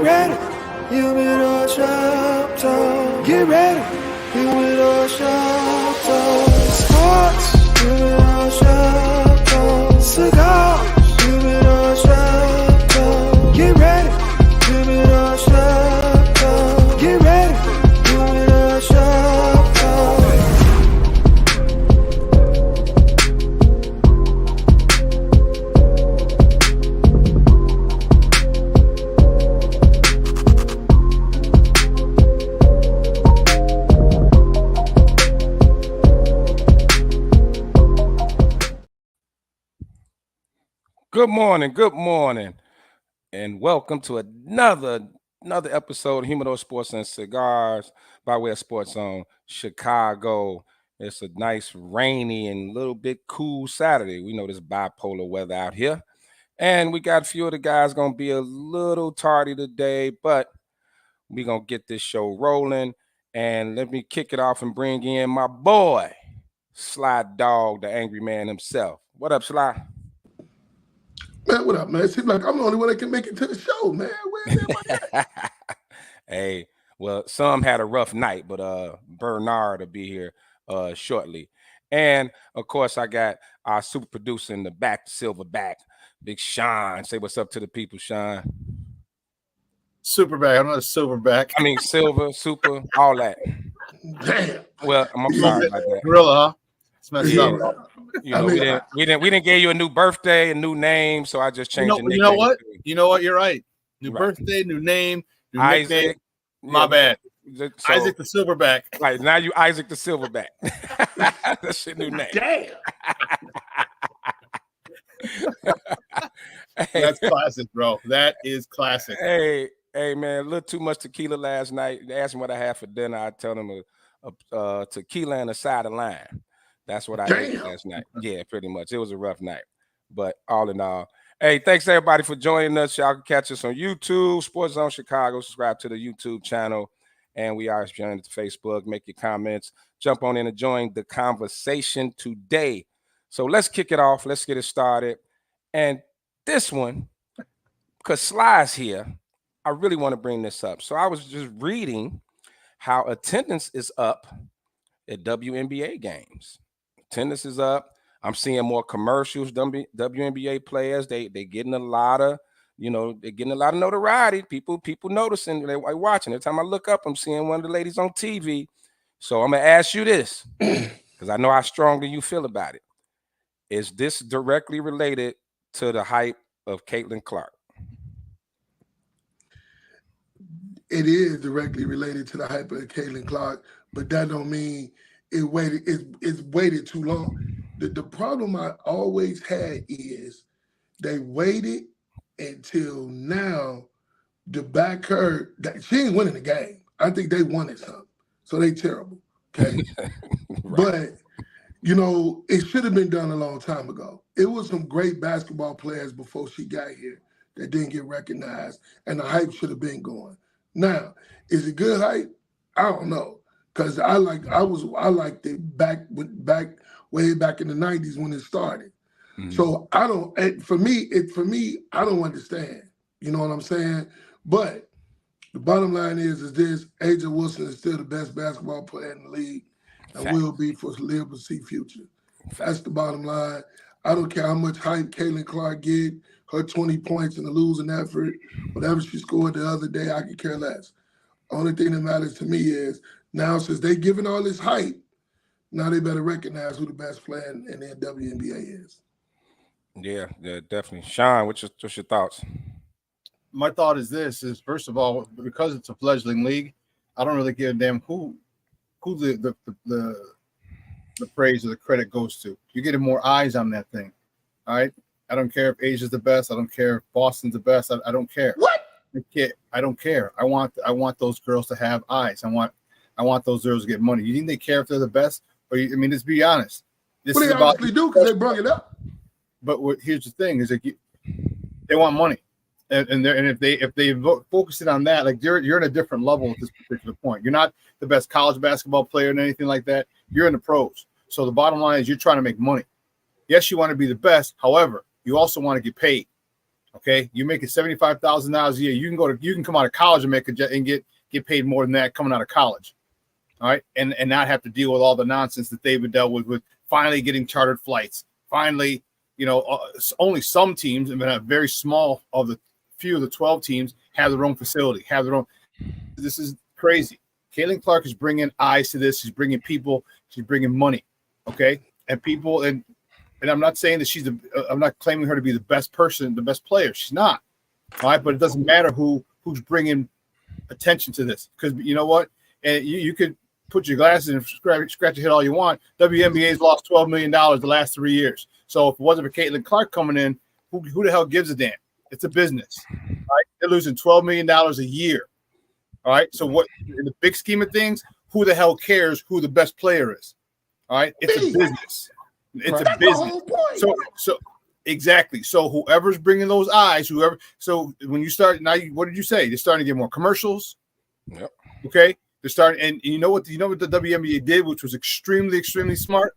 ready. Humidor shop talk. Get ready. Humidor shop talk. Sports. Humidor shop talk. Cigars. Humidor shop talk. Get ready. Humidor shop talk. Get ready. Humidor shop talk. Good morning, and welcome to another episode of Humidor Sports and Cigars by way of Sports on Chicago. It's a nice, rainy, and little bit cool Saturday. We know this bipolar weather out here, and we got a few of the guys going to be a little tardy today, but we're going to get this show rolling, and let me kick it off and bring in my boy, Sly Dog, the angry man himself. What up, Sly? Man, what up, man? It seems like I'm the only one that can make it to the show, man. Where's everybody at? Hey, well, some had a rough night, but Bernard will be here shortly. And, of course, I got our super producer in the back, Silverback, Big Sean. Say what's up to the people, Sean. Superback. I'm not a silverback. I mean, silver, super, all that. Damn. Well, I'm sorry about that. Gorilla, huh? It's messed Yeah. up. You know, we didn't give you a new birthday, a new name, so I just changed the nickname. You know what? You know what? You're right. New Right. birthday, new name, new Isaac. nickname. My bad. So, Isaac the Silverback. Right, now you Isaac the Silverback. That's your new name. Damn. That's classic, bro. That is classic. Hey, man, a little too much tequila last night. They asked me what I had for dinner. I tell them a tequila and a side of lime. That's what I ate last night. Yeah, pretty much. It was a rough night. But all in all, hey, thanks everybody for joining us. Y'all can catch us on YouTube, Sports Zone Chicago. Subscribe to the YouTube channel. And we are joining to Facebook. Make your comments. Jump on in and join the conversation today. So let's kick it off. Let's get it started. And this one, because Sly's here, I really want to bring this up. So I was just reading how attendance is up at WNBA games. Attendance is up. I'm seeing more commercials. WNBA players, they getting a lot of, they're getting a lot of notoriety. People noticing, they're watching. Every time I look up, I'm seeing one of the ladies on TV. So I'm gonna ask you this, because I know how strongly you feel about it. Is this directly related to the hype of Caitlin Clark? It is directly related to the hype of Caitlin Clark, but that don't mean it's waited too long. The problem I always had is they waited until now to back her. That she ain't winning the game. I think they wanted something, so they terrible. Okay, right. But it should have been done a long time ago. It was some great basketball players before she got here that didn't get recognized, and the hype should have been going. Now, is it good hype? I don't know, because I liked it way back in the 90s when it started. Mm-hmm. So for me, I don't understand. You know what I'm saying? But the bottom line is this: AJ Wilson is still the best basketball player in the league and will be for the foreseeable future. That's the bottom line. I don't care how much hype Caitlin Clark get, her 20 points in the losing effort, whatever she scored the other day, I could care less. Only thing that matters to me is now, since they giving all this hype, now they better recognize who the best player in the WNBA is. Yeah, definitely. Sean, what's your thoughts? My thought is first of all, because it's a fledgling league, I don't really give a damn who the praise or the credit goes to. You're getting more eyes on that thing. All right. I don't care if Asia's the best. I don't care if Boston's the best. I don't care. What? I don't care. I want those girls to have eyes. I want those girls to get money. You think they care if they're the best? Let's be honest. This is about honestly do because they brought it up. But here's the thing: is that they want money, and if they focus it on that, like you're in a different level at this particular point. You're not the best college basketball player and anything like that. You're in the pros. So the bottom line is you're trying to make money. Yes, you want to be the best. However, you also want to get paid. Okay, you're making $75,000 a year. You can come out of college and get paid more than that coming out of college. All right, and not have to deal with all the nonsense that they've dealt with finally getting chartered flights. Finally, only some teams, and a very small of the few of the 12 teams have their own facility, have their own. This is crazy. Caitlin Clark is bringing eyes to this. She's bringing people. She's bringing money. Okay, and people, and I'm not saying that I'm not claiming her to be the best person, the best player. She's not. All right, but it doesn't matter who's bringing attention to this, because you know what, and you could put your glasses and scratch your head all you want. WNBA's lost $12 million the last 3 years. So if it wasn't for Caitlin Clark coming in, who the hell gives a damn? It's a business. Right? They're losing $12 million a year. All right. So what in the big scheme of things, who the hell cares who the best player is? All right. It's a business. It's a business. So exactly. So whoever's bringing those eyes, so when you start now, what did you say? You're starting to get more commercials. Yep. Okay. They're starting, and you know what the WNBA did, which was extremely, extremely smart.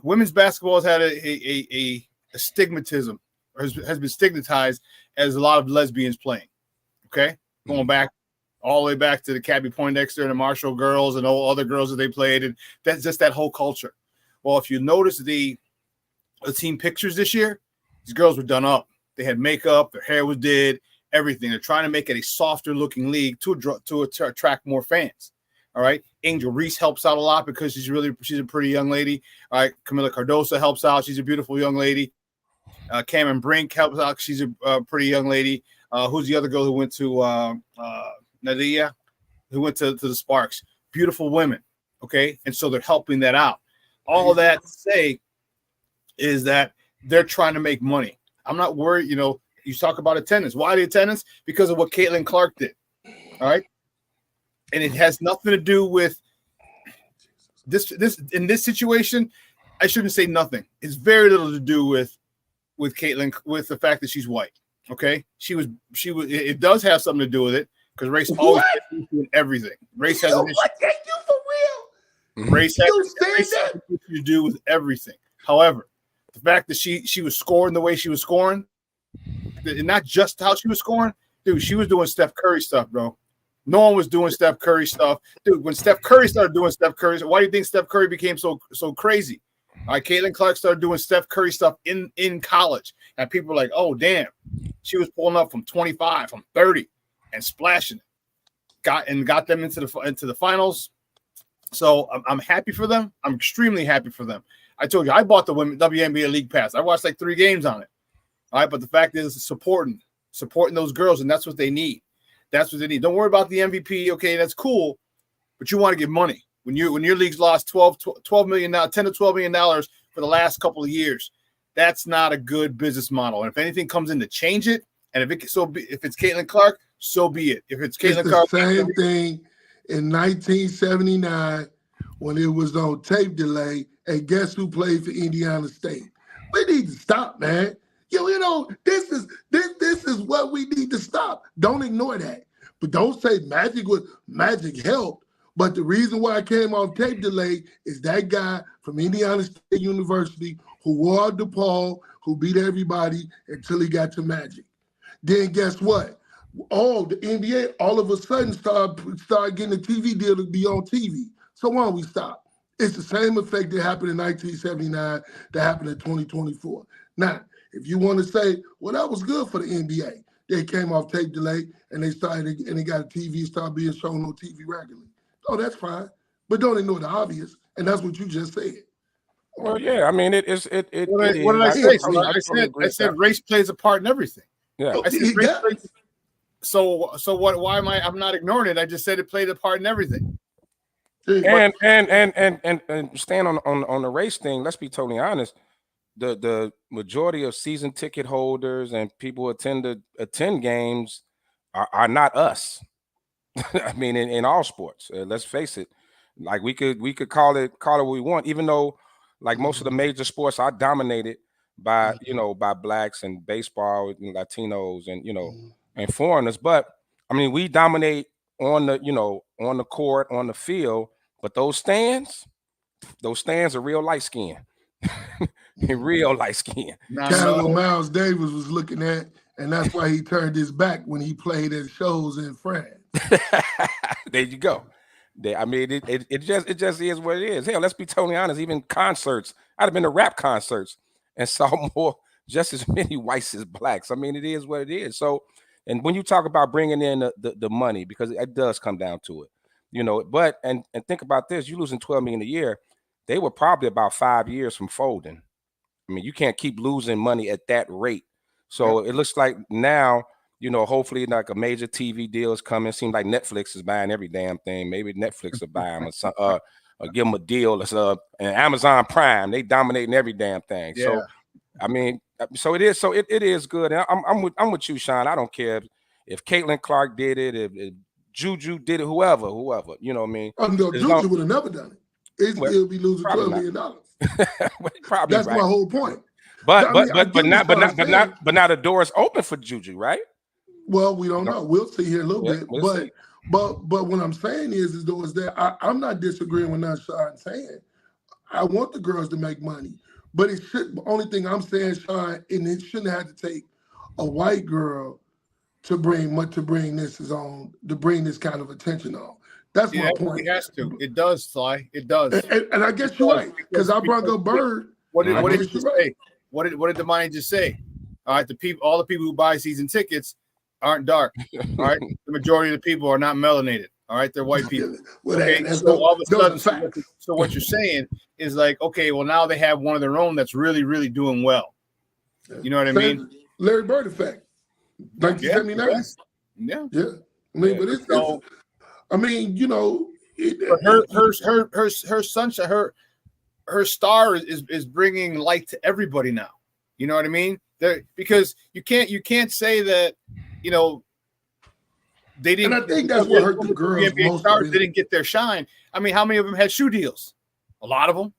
Women's basketball has had a stigmatism, or has been stigmatized as a lot of lesbians playing. Okay, going back all the way back to the Cabby Poindexter and the Marshall girls and all other girls that they played, and that's just that whole culture. Well, if you notice the team pictures this year, these girls were done up. They had makeup, their hair was did. Everything. They're trying to make it a softer looking league to attract more fans. All right. Angel Reese helps out a lot because she's a pretty young lady. All right. Camila Cardoso helps out. She's a beautiful young lady. Cameron Brink helps out. She's a pretty young lady. Who's the other girl who went to Nadia, who went to the Sparks? Beautiful women. Okay. And so they're helping that out. All that to say is that they're trying to make money. I'm not worried, You talk about attendance. Why the attendance? Because of what Caitlin Clark did. All right. And it has nothing to do with this in this situation. I shouldn't say nothing. It's very little to do with Caitlin, with the fact that she's white. Okay. She was, it does have something to do with it, because race always in everything. Race has an issue. Thank you for real. Race has to do with everything. However, the fact that she was scoring the way she was scoring, and not just how she was scoring, dude, she was doing Steph Curry stuff, bro. No one was doing Steph Curry stuff. Dude, when Steph Curry started doing Steph Curry, why do you think Steph Curry became so crazy? All right, Caitlin Clark started doing Steph Curry stuff in college. And people were like, oh, damn. She was pulling up from 25, from 30, and splashing. Got them into the finals. So I'm happy for them. I'm extremely happy for them. I told you, I bought the WNBA League Pass. I watched like 3 games on it. All right, but the fact is supporting those girls, and that's what they need. That's what they need. Don't worry about the MVP. Okay, that's cool, but you want to get money. When your league's lost $12 million, $10 to $12 million for the last couple of years, that's not a good business model. And if anything comes in to change it, and if it's Caitlin Clark, so be it. If it's Caitlin Clark, same thing in 1979 when it was on tape delay. And guess who played for Indiana State? We need to stop, man. This is what we need to stop. Don't ignore that. But don't say magic helped. But the reason why I came off tape delay is that guy from Indiana State University who wore DePaul, who beat everybody until he got to Magic. Then guess what? The NBA all of a sudden started getting a TV deal to be on TV. So why don't we stop? It's the same effect that happened in 1979 that happened in 2024. Now, if you want to say, well, that was good for the NBA. They came off tape delay and they got a TV, started being shown on TV regularly. Oh, that's fine. But don't ignore the obvious. And that's what you just said. Well, yeah, I mean, what did I say? I said race plays a part in everything. Yeah. I said race plays. So what? Why am I'm not ignoring it? I just said it played a part in everything. And staying on the race thing, let's be totally honest. The majority of season ticket holders and people who attend games are not us. I mean, in all sports, let's face it. Like we could call it what we want, even though like most of the major sports are dominated by by blacks and baseball and Latinos and and foreigners. But I mean, we dominate on the court, on the field. But those stands are real light skin. real light skin. Casual Miles Davis was looking at, and that's why he turned his back when he played at shows in France. There you go. I mean, it just is what it is. Hell, let's be totally honest. Even concerts, I'd have been to rap concerts and saw just as many whites as blacks. I mean, it is what it is. So, and when you talk about bringing in the money, because it does come down to it, you know. But and think about this: you losing $12 million a year. They were probably about 5 years from folding. I mean, you can't keep losing money at that rate. So it looks like now, you know, hopefully like a major TV deal is coming. Seems like Netflix is buying every damn thing. Maybe Netflix will buy them or give them a deal. And Amazon Prime, they dominating every damn thing. Yeah. So, I mean, so it is. So it is good. And I'm with you, Sean. I don't care if Caitlin Clark did it, if Juju did it, whoever, you know what I mean? Oh, no, Juju would have never done it. He'll be losing $12 million. Probably that's right. My whole point. But now the door is open for Juju, right? Well, we don't know. We'll see here a little bit. But what I'm saying is that I'm not disagreeing with what Sean's saying. I want the girls to make money, but it should. The only thing I'm saying, Sean, and it shouldn't have to take a white girl to bring this kind of attention on. That's my point. It has to. It does, Sly. It does. And I guess you're right, because I brought up Bird. What did you say? What did the money just say? All right, all the people who buy season tickets aren't dark. All right, the majority of the people are not melanated. All right, they're white people. Okay, so all of a sudden, so what you're saying is like, okay, well now they have one of their own that's really, really doing well. You know what I mean? Larry Bird effect, 1979. Yeah. I mean, but it's I mean, you know, her sunshine, her star is bringing light to everybody now. You know what I mean? Because you can't say that, you know, they didn't. And I think that's what hurt the girls. NBA stars didn't get their shine. I mean, how many of them had shoe deals? A lot of them.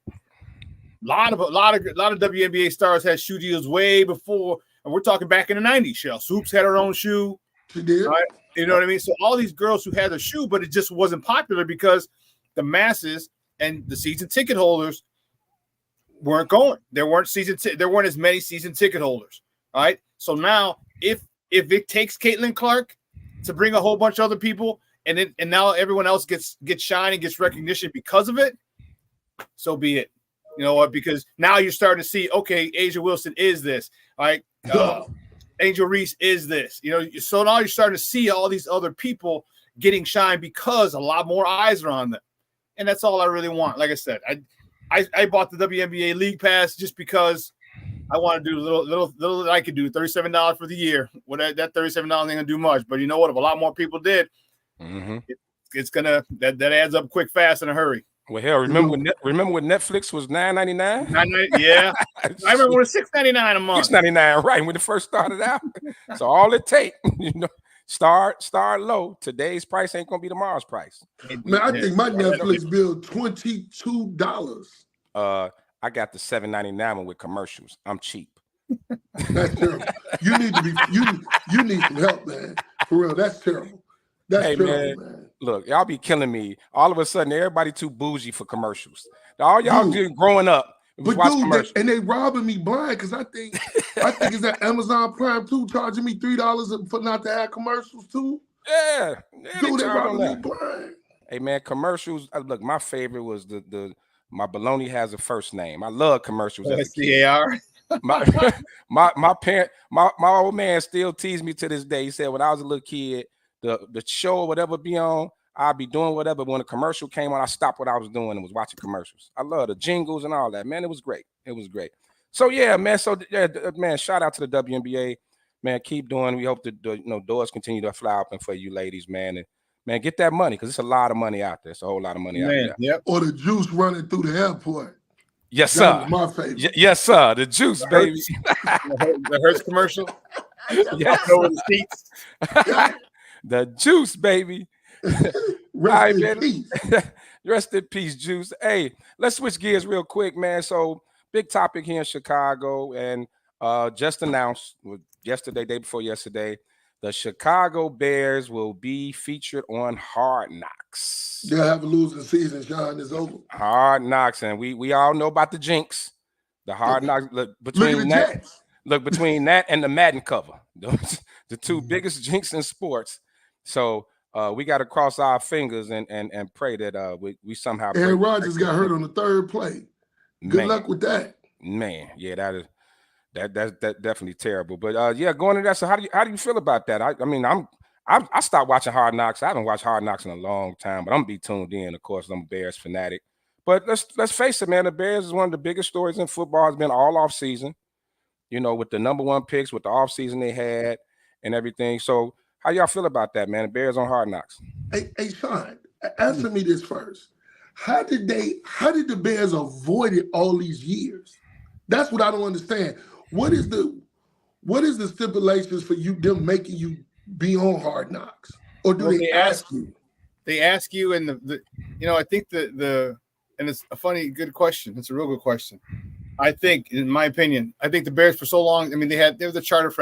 A lot of WNBA stars had shoe deals way before, and we're talking back in the 90s. Shell Swoops had her own shoe. She did. Right? You know what I mean? So all these girls who had a shoe, but it just wasn't popular because the masses and the season ticket holders weren't going. There weren't as many season ticket holders. All right. So now if it takes Caitlin Clark to bring a whole bunch of other people, and now everyone else gets shine and gets recognition because of it, so be it. You know what? Because now you're starting to see, okay, Asia Wilson is this. All right. Angel Reese is this. You know, so now you're starting to see all these other people getting shine because a lot more eyes are on them. And that's all I really want. Like I said, I bought the WNBA League Pass just because I want to do little that I could do. $37 for the year. Well, that $37 ain't gonna do much. But you know what? If a lot more people did, it's gonna that adds up quick, fast, in a hurry. Well, hell, remember when Netflix was $9.99? Yeah, I remember when it was $6.99 a month. $6.99, right? When it first started out. So all it take, you know, start low. Today's price ain't gonna be tomorrow's price. Man, I think my Netflix bill $22. I got the $7.99 one with commercials. I'm cheap. That's terrible. You need some help, man. For real, that's terrible. That's terrible, man. Look, y'all be killing me. All of a sudden, everybody too bougie for commercials. All y'all did growing up. But dude, they robbing me blind because I think it's that Amazon Prime too charging me $3 for not to have commercials too. Yeah, dude, they robbing me blind. Hey man, commercials. Look, my favorite was my baloney has a first name. I love commercials. CAR. My old man still teased me to this day. He said when I was a little kid, the show or whatever be on, I'd be doing whatever. When a commercial came on, I stopped what I was doing and was watching commercials. I love the jingles and all that, man. It was great. So yeah, man. So yeah, man, shout out to the WNBA, man. Keep doing. We hope the doors continue to fly open for you ladies, man. And man, get that money because it's a lot of money out there. It's a whole lot of money out there. Yep. Or the juice running through the airport. Yes, that sir. Was my favorite. Yes, sir. The juice, baby. The Hertz commercial. Yes. Over the seats. The juice, baby. Rest in peace. Rest in peace, Juice. Hey, let's switch gears real quick, man. So big topic here in Chicago, and just announced yesterday, day before yesterday, the Chicago Bears will be featured on Hard Knocks. They'll have a losing season, Sean. It's over. Hard Knocks, and we all know about the jinx. The Hard Knocks. Look Look at between the that. Jets. Look between that and the Madden cover. The two biggest jinx in sports. So we got to cross our fingers and pray that we somehow. Aaron Rodgers got hurt on the third play. Good luck with that. Man, yeah, that's definitely terrible. But yeah, going to that. So how do you feel about that? I mean, I stopped watching Hard Knocks. I haven't watched Hard Knocks in a long time, but I'm gonna be tuned in. Of course, I'm a Bears fanatic. But let's face it, man. The Bears is one of the biggest stories in football. Has been all off season. You know, with the #1 picks, with the off season they had, and everything. So how y'all feel about that, man? The Bears on Hard Knocks. Hey, Sean, answer me this first. How did the Bears avoid it all these years? That's what I don't understand. What is the stipulations for them making you be on Hard Knocks? Or do they ask you? They ask you, and I think and it's a good question. It's a real good question. I think, in my opinion, the Bears for so long. I mean, they were the charter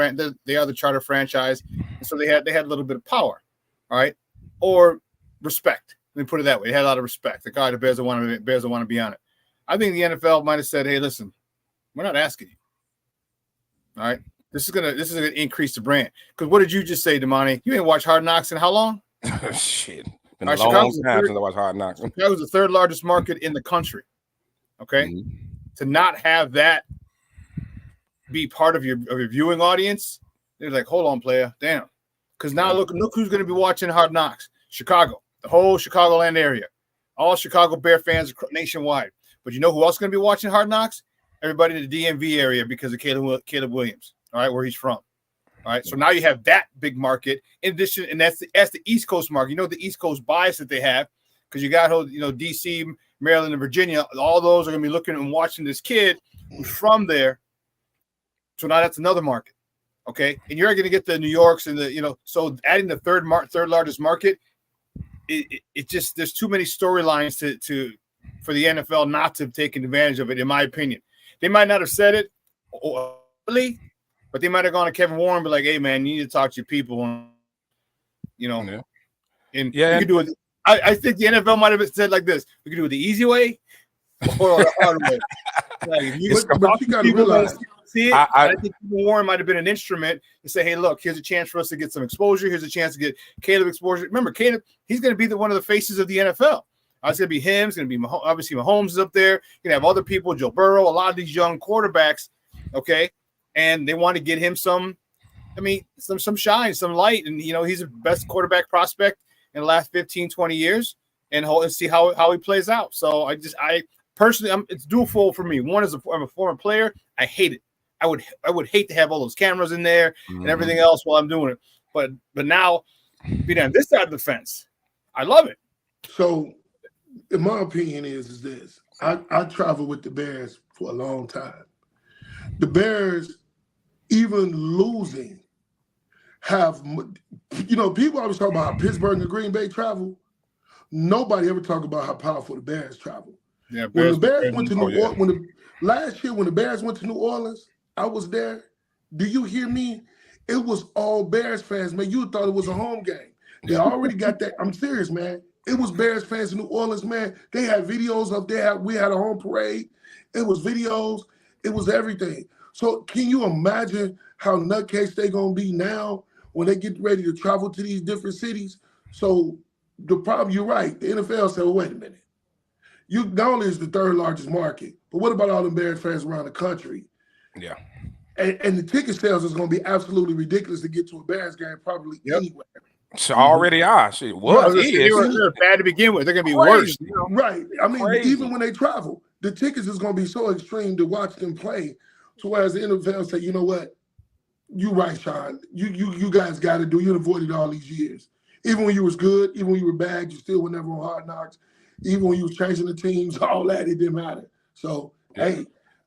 they are the charter franchise, and so they had a little bit of power, all right, or respect. Let me put it that way. They had a lot of respect. The guy, the Bears don't want to be on it. I think the NFL might have said, "Hey, listen, we're not asking you. All right, this is gonna increase the brand." Because what did you just say, Damani? You ain't watched Hard Knocks in how long? Shit, been a long time since I watched Hard Knocks. That was the third largest market in the country. Okay. Mm-hmm. To not have that be part of your viewing audience, they're like, hold on, player, damn. Because now look who's going to be watching Hard Knocks. Chicago, the whole Chicagoland area, all Chicago Bear fans nationwide. But you know who else is going to be watching Hard Knocks? Everybody in the DMV area because of Caleb Williams, all right, where he's from. All right, so now you have that big market. In addition, and that's the East Coast market. You know the East Coast bias that they have because you got DC, Maryland, and Virginia. All those are going to be looking and watching this kid who's from there. So now that's another market, okay? And you're going to get the New Yorks and so adding the third largest market, it just there's too many storylines for the NFL not to have taken advantage of it. In my opinion, they might not have said it early, but they might have gone to Kevin Warren and be like, "Hey, man, you need to talk to your people," and you could do it. I think the NFL might have said like this: we can do it the easy way or the hard way. Like, you got to realize. See it? I think Warren might have been an instrument to say, "Hey, look, here's a chance for us to get some exposure. Here's a chance to get Caleb exposure." Remember, Caleb, he's going to be one of the faces of the NFL. It's going to be him. It's going to be obviously Mahomes is up there. You're going to have other people, Joe Burrow, a lot of these young quarterbacks, okay? And they want to get him some shine, some light. And, he's the best quarterback prospect in the last 15, 20 years and see how he plays out. So I personally, it's dual-fold for me. One is I'm a former player. I hate it. I would hate to have all those cameras in there and everything else while I'm doing it. But now being on this side of the fence, I love it. So in my opinion is this. I traveled with the Bears for a long time. The Bears, even losing, have people always talk about how Pittsburgh and Green Bay travel. Nobody ever talk about how powerful the Bears travel. Yeah, when the Bears went to New Orleans, last year when the Bears went to New Orleans, I was there. Do you hear me? It was all Bears fans, man. You thought it was a home game. They already got that. I'm serious, man. It was Bears fans in New Orleans, man. They had videos up there. We had a home parade. It was videos. It was everything. So can you imagine how nutcase they gonna be now when they get ready to travel to these different cities? So the problem, you're right. The NFL said, well, wait a minute. You not only is the third largest market, but what about all the Bears fans around the country? Yeah. And the ticket sales is going to be absolutely ridiculous to get to a Bears game probably anywhere. So already are. They're bad to begin with. They're going to be worse. Right. I mean, even when they travel, the tickets is going to be so extreme to watch them play. So whereas the NFL say, you know what? You're right, Sean. You guys got to do. You avoided all these years. Even when you was good, even when you were bad, you still were never on Hard Knocks. Even when you was changing the teams, all that, it didn't matter. So, hey,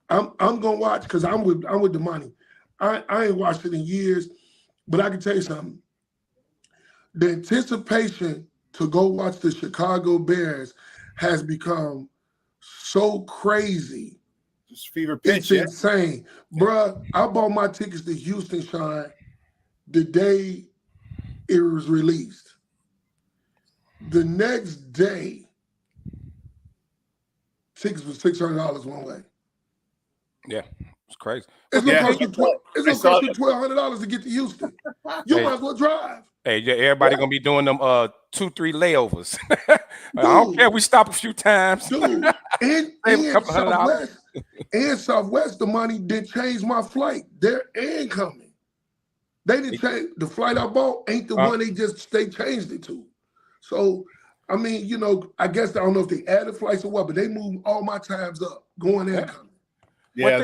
I'm gonna watch because I'm with the money. I ain't watched it in years, but I can tell you something. The anticipation to go watch the Chicago Bears has become so crazy. It's fever pitch. It's insane. Bruh, I bought my tickets to Houston, Sean, the day it was released. The next day, tickets was $600 one way. Yeah, it's crazy. It's Yeah. gonna cost you $1,200 to get to Houston. You Hey. might as well drive. Hey, yeah, everybody gonna be doing them 2-3 layovers. I don't care. We stop a few times. Dude, Save a couple $100. Southwest, the money did change my flight. They're incoming. They didn't change the flight I bought ain't the one they changed it to. So I mean, you know, I guess I don't know if they added flights or what, but they moved all my times up, going and coming. Yeah,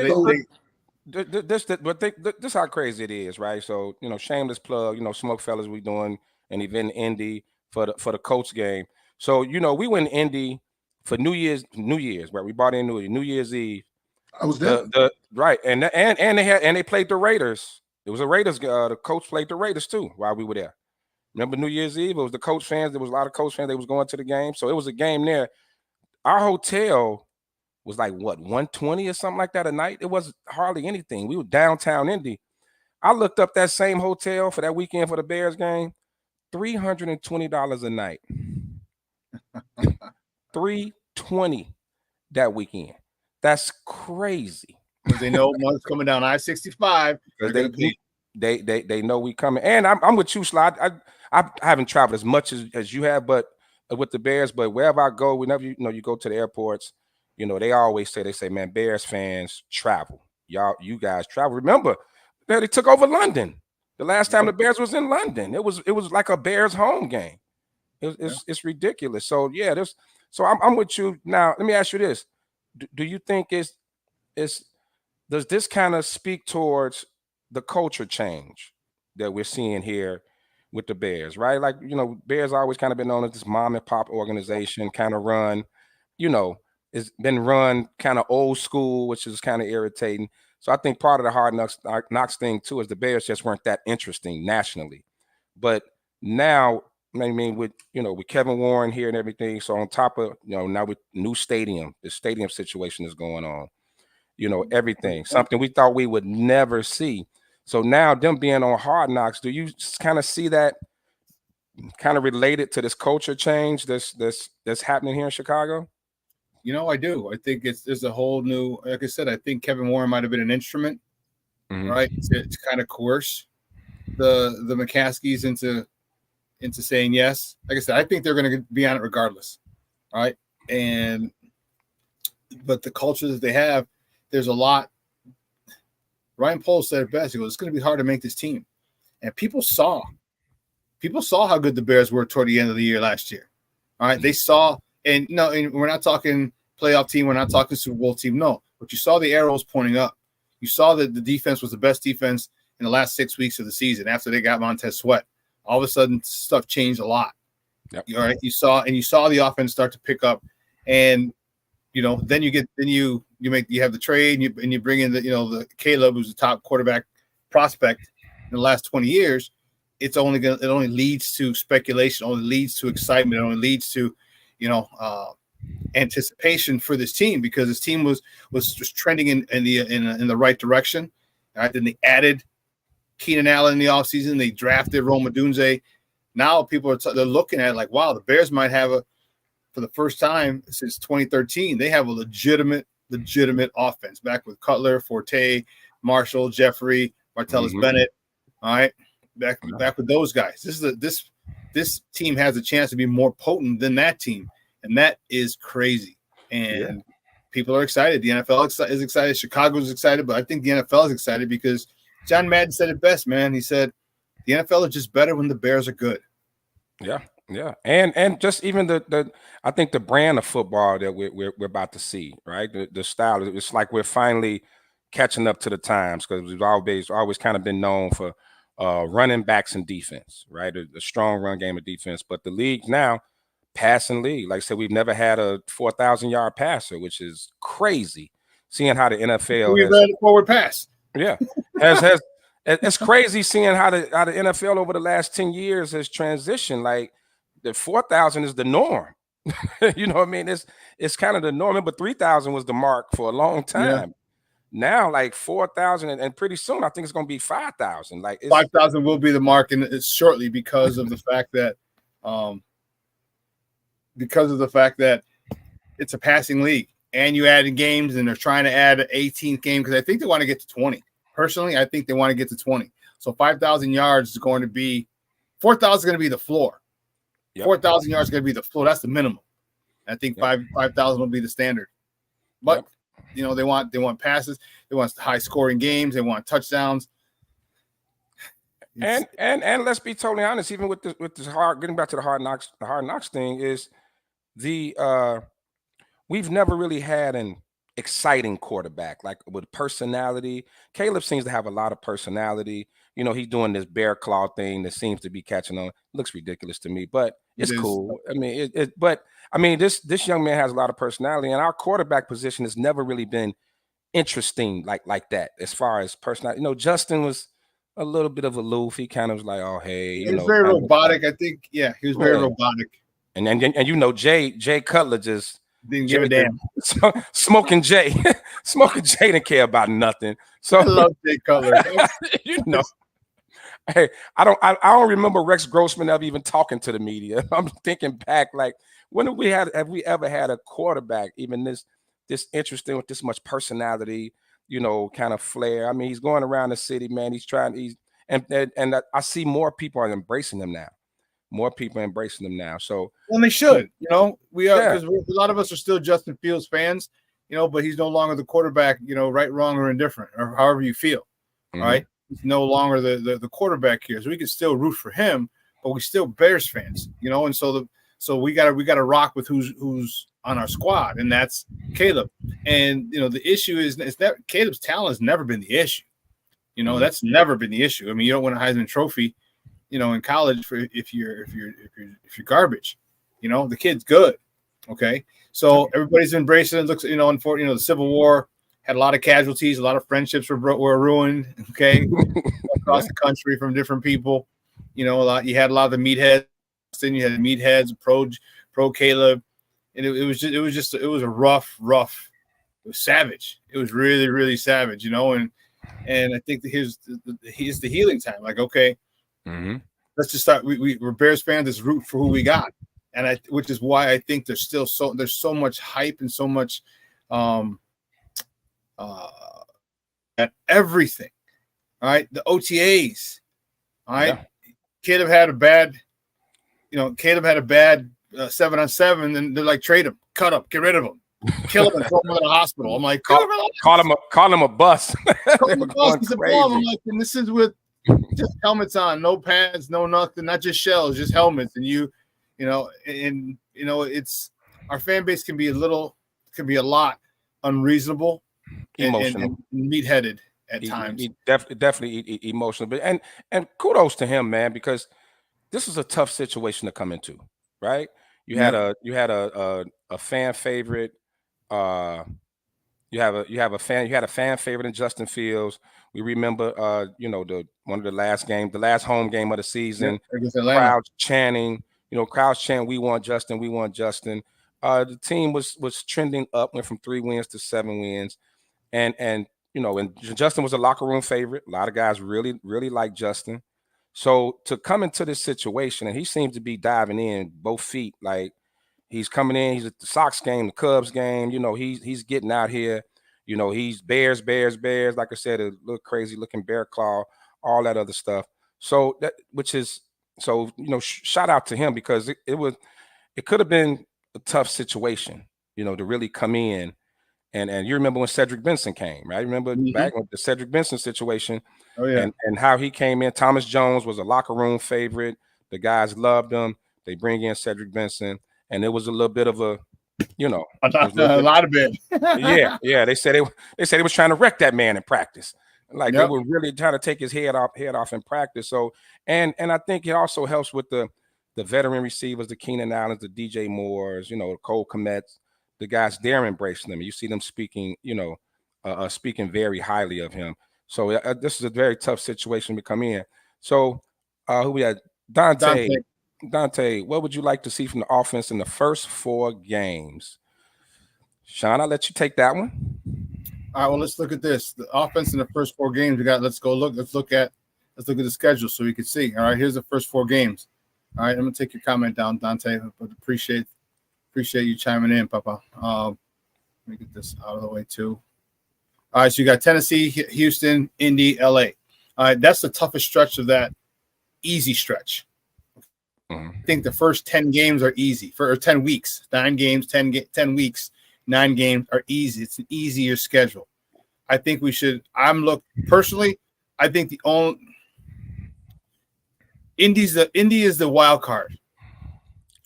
this how crazy it is, right? So, you know, shameless plug, you know, SmokeFellas, we doing an event in Indy for the Colts game. So, you know, we went in Indy for New Year's, right? We bought in New Year's Eve. I was there. Right, and they played the Raiders. It was a Raiders. The Colts played the Raiders too while we were there. Remember New Year's Eve? It was the Colts fans. There was a lot of Colts fans. They was going to the game, so it was a game there. Our hotel was like what, 120 or something like that a night. It was hardly anything. We were downtown Indy. I looked up that same hotel for that weekend for the Bears game, $320 a night. $320 that weekend. That's crazy. Because they know money's coming down I-65. They know we coming. And I'm with you, Sly. I haven't traveled as much as you have, but with the Bears. But wherever I go, whenever you go to the airports, you know, they always say, man, Bears fans travel. You guys travel. Remember, they took over London. The last time the Bears was in London, it was like a Bears home game. It's ridiculous. So yeah, so I'm with you. Now, let me ask you this: do you think does this kind of speak towards the culture change that we're seeing here with the Bears, right? Like, you know, Bears always kind of been known as this mom and pop organization, kind of run, you know, it's been run kind of old school, which is kind of irritating. So I think part of the hard knocks thing too is the Bears just weren't that interesting nationally. But now, I mean, with Kevin Warren here and everything, so on top of, you know, now with new stadium, the stadium situation is going on, you know, everything, something we thought we would never see. So now them being on Hard Knocks, do you kind of see that kind of related to this culture change that's happening here in Chicago? You know, I do. I think there's a whole new, like I said, I think Kevin Warren might have been an instrument, right, to kind of coerce the McCaskies into saying yes. Like I said, I think they're going to be on it regardless, right? But the culture that they have, there's a lot. Ryan Poles said it best. He goes, it's going to be hard to make this team. And people saw how good the Bears were toward the end of the year last year. All right. They saw, and we're not talking playoff team. We're not talking Super Bowl team. No, but you saw the arrows pointing up. You saw that the defense was the best defense in the last 6 weeks of the season after they got Montez Sweat. All of a sudden, stuff changed a lot. Yep. All right. You saw the offense start to pick up, and then you have the trade and you bring in the Caleb, who's the top quarterback prospect in the last 20 years. It only leads to speculation, only leads to excitement, it only leads to anticipation for this team, because this team was just trending in the right direction. Right? Then they added Keenan Allen in the offseason. They drafted Rome Odunze. Now people they're looking at it like, wow, the Bears might have for the first time since 2013, they have a legitimate offense back with Cutler, Forte, Marshall, Jeffrey, Martellus Bennett. All right, back with those guys. This team has a chance to be more potent than that team, and that is crazy. And people are excited. The NFL is excited. Chicago's excited, but I think the NFL is excited because John Madden said it best, man. He said the NFL is just better when the Bears are good. Yeah. Yeah, and just even I think the brand of football that we're about to see, right? The style, it's like we're finally catching up to the times, because we've always kind of been known for running backs and defense, right? A strong run game of defense, but the league now, passing league, like I said, we've never had a 4,000-yard passer, which is crazy. Seeing how the NFL we ran a forward pass, has it's crazy seeing how the NFL over the last 10 years has transitioned. Like, the 4,000 is the norm. You know what I mean? It's kind of the norm. Remember, 3,000 was the mark for a long time. Now, like 4,000, and pretty soon I think it's going to be 5,000. Like 5,000 will be the mark, and it's shortly because of the fact that it's a passing league, and you add in games, and they're trying to add an 18th game because I think they want to get to 20. Personally, I think they want to get to 20. So 5,000 yards is going to be 4,000 is going to be the floor. Yep. 4,000 yards is going to be the floor. That's the minimum. I think 5,000 will be the standard. But you know, they want passes, they want high scoring games, they want touchdowns. And let's be totally honest, even with this hard, getting back to the hard knocks thing, is we've never really had an exciting quarterback like with personality. Caleb seems to have a lot of personality. You know, he's doing this bear claw thing that seems to be catching on. It looks ridiculous to me, but it's cool. I mean, this young man has a lot of personality, and our quarterback position has never really been interesting like that as far as personality. You know, Justin was a little bit of aloof. He kind of was like, oh, hey, he was very robotic. I think, he was very robotic. And you know, Jay Cutler just didn't give a damn. Smoking Jay didn't care about nothing. So I love Jay Cutler. You know, hey, I don't remember Rex Grossman ever even talking to the media. I'm thinking back, like, when have we ever had a quarterback even this interesting with this much personality, you know, kind of flair? I mean, he's going around the city, man. And I see more people are embracing him now. More people embracing them now. So, well, they should, you know, we are, because a lot of us are still Justin Fields fans, you know, but he's no longer the quarterback, you know, right, wrong, or indifferent, or however you feel. All right. He's no longer the quarterback here. So we can still root for him, but we still Bears fans, you know, and so we gotta rock with who's on our squad, and that's Caleb. And you know, the issue is that Caleb's talent has never been the issue. You know, that's never been the issue. I mean, you don't win a Heisman Trophy, you know, in college if you're garbage. You know, the kid's good. Okay, so everybody's embracing it. Looks, you know, unfortunately, you know, the Civil War had a lot of casualties, a lot of friendships were ruined. Okay, across the country from different people. You know, you had a lot of the meatheads. Then you had meatheads, pro Caleb, and it was a rough. It was savage. It was really, really savage. You know, and I think that here's the healing time. Like, okay. Let's just start. We're Bears fans. Let's root for who we got, and which is why I think there's so much hype and so much at everything. All right, the OTAs. All right, Caleb had a bad 7-on-7, and they're like, trade him, cut him, get rid of him, kill him, and throw him in the hospital. I'm like, call him a bus. Call him a bus. He's a bomb. I'm like, and this is with just helmets on, no pads, no nothing, not just shells, just helmets. And you know, it's our fan base can be a lot unreasonable, emotional, and meat-headed at times. Definitely emotional, but and kudos to him, man, because this is a tough situation to come into, right? You had a fan favorite. You had a fan favorite in Justin Fields. We remember, you know, one of the last home game of the season. Crowds chanting, "We want Justin, we want Justin." The team was trending up, went from 3 wins to 7 wins, and you know, and Justin was a locker room favorite. A lot of guys really, really like Justin. So to come into this situation, and he seems to be diving in both feet, like he's coming in. He's at the Sox game, the Cubs game. You know, he's getting out here. You know, he's Bears. Like I said, a little crazy looking bear claw, all that other stuff. So you know, shout out to him, because it could have been a tough situation, you know, to really come in. And you remember when Cedric Benson came, right? Remember back with the Cedric Benson situation. Oh, yeah. And how he came in. Thomas Jones was a locker room favorite. The guys loved him. They bring in Cedric Benson, and it was a little bit of a, you know, a lot of it. yeah. They said they was trying to wreck that man in practice. Like they were really trying to take his head off in practice. So and I think it also helps with the veteran receivers, the Keenan Allens, the DJ Moores, you know, Cole Kmets, the guys. They're embracing them. You see them speaking, you know, speaking very highly of him. So this is a very tough situation to come in. So who we had? Dante, what would you like to see from the offense in the first 4 games? Sean, I'll let you take that one. All right, well, let's look at this. The offense in the first 4 games we got. Let's look at the schedule so we can see. All right, here's the first 4 games. All right, I'm gonna take your comment down, Dante, but appreciate you chiming in, Papa. Let me get this out of the way too. All right, so you got Tennessee, Houston, Indy, LA. All right, that's the toughest stretch of that easy stretch. I think the first 10 games are easy for 10 weeks, 9 games, 10 weeks, 9 games are easy. It's an easier schedule. I think we should. Personally. I think Indy is the wild card.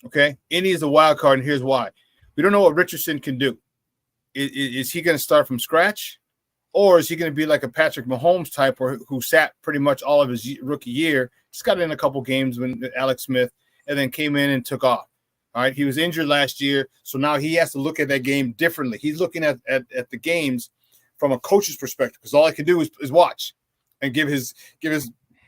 Okay, Indy is the wild card, and here's why: we don't know what Richardson can do. Is he going to start from scratch, or is he going to be like a Patrick Mahomes type, who sat pretty much all of his rookie year? Just got in a couple games when Alex Smith, and then came in and took off. All right, he was injured last year, so now he has to look at that game differently. He's looking at the games from a coach's perspective, because all I can do is watch and give his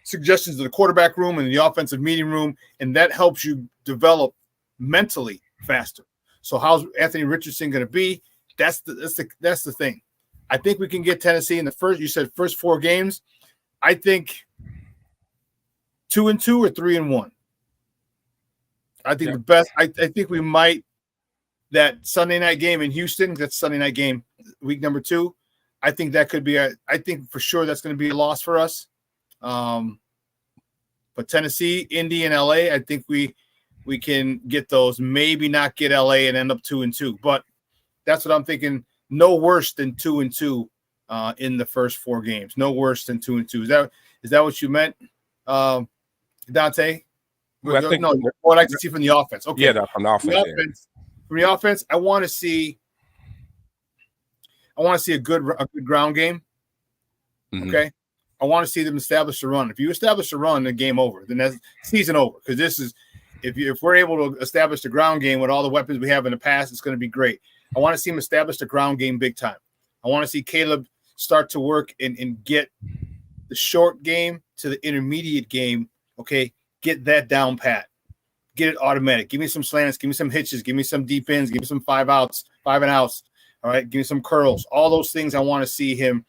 suggestions to the quarterback room and the offensive meeting room, and that helps you develop mentally faster. So how's Anthony Richardson going to be? That's the thing. I think we can get Tennessee in the first 4 games. I think 2-2 or 3-1. I think the best. I think we might, that Sunday night game in Houston. That's Sunday night game, week number 2. I think that could be I think for sure that's going to be a loss for us. But Tennessee, Indy, and LA, I think we can get those. Maybe not get LA and end up 2-2. But that's what I'm thinking. No worse than 2-2 in the first 4 games. No worse than 2-2. Is that what you meant, Dante? Well, I think no. What I'd like to see from the offense. Okay. Yeah, from the offense. From the offense, I want to see a good ground game. Mm-hmm. Okay. I want to see them establish a run. If you establish a run, the game over. Then that's season over. Because this is, if we're able to establish the ground game with all the weapons we have in the past, it's going to be great. I want to see him establish the ground game big time. I want to see Caleb start to work and get the short game to the intermediate game. Okay, get that down pat. Get it automatic. Give me some slants. Give me some hitches. Give me some deep ins. Give me some 5 and outs. All right, give me some curls. All those things I want to see him.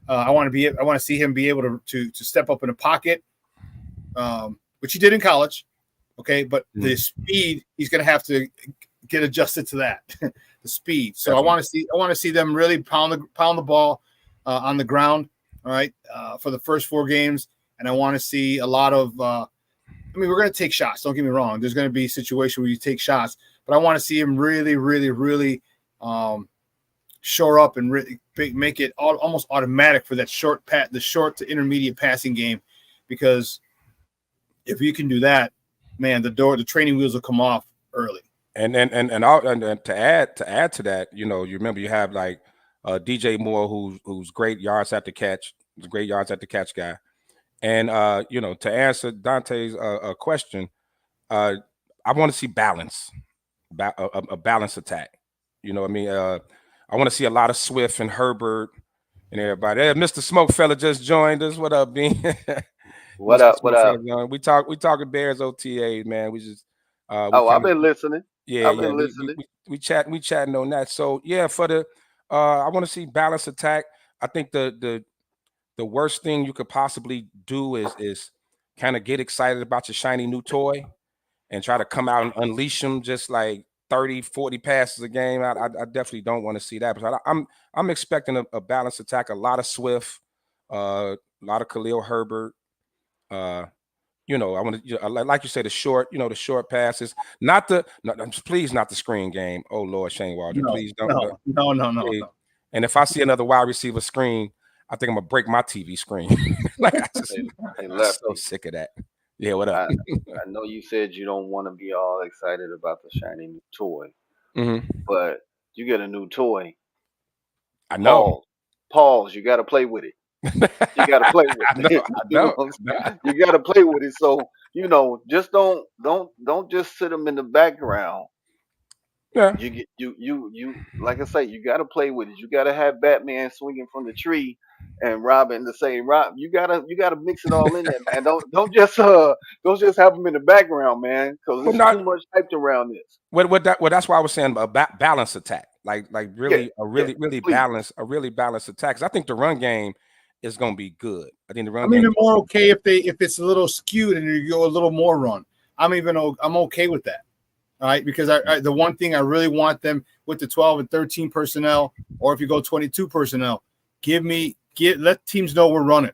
I want to see him be able to step up in the pocket, which he did in college. Okay, but the speed, he's going to have to get adjusted to that. The speed. So I want to see them really pound the ball on the ground. All right, for the first 4 games, and I want to see a lot of. We're going to take shots. Don't get me wrong. There's going to be a situation where you take shots, but I want to see him really, really, really shore up and really make it almost automatic for that the short to intermediate passing game, because if you can do that, man, the training wheels will come off early. And to add to that, you remember you have like DJ Moore, who's great yards after catch, great yards after catch guy. And to answer Dante's question, I want to see balance, a balanced attack. You know what I mean? I want to see a lot of Swift and Herbert and everybody. Hey, Mr. SmokeFella just joined us. What up, Bean? What up? What up? We talking Bears OTAs, man. We just I've been listening. Yeah, I've been listening. We chatting on that. So yeah, for the I want to see balanced attack. I think the worst thing you could possibly do is kind of get excited about your shiny new toy and try to come out and unleash them just like 30, 40 passes a game. I definitely don't want to see that. But I'm expecting a balanced attack, a lot of Swift, a lot of Khalil Herbert. I want to, like you say, the short passes, please not the screen game. Oh Lord, Shane Waldron, please don't. No. And if I see another wide receiver screen, I think I'm gonna break my TV screen. I'm so sick of that. Yeah, what up? I know you said you don't want to be all excited about the shiny new toy, but you get a new toy. I know. Pause. You got to play with it. You got to play with it. I know. You got to play with it. So just don't just sit them in the background. Yeah. You like I say, you got to play with it. You got to have Batman swinging from the tree and Robin to say, Rob, you gotta mix it all in there, man. Don't just have them in the background, man, because there's too much hype around this. That's why I was saying a balanced attack, like really balanced attack. 'Cause I think the run game is gonna be good. I think the run. I'm even more okay if it's a little skewed and you go a little more run. I'm okay with that. All right, because the one thing I really want them with the 12 and 13 personnel, or if you go 22 personnel, let teams know we're running.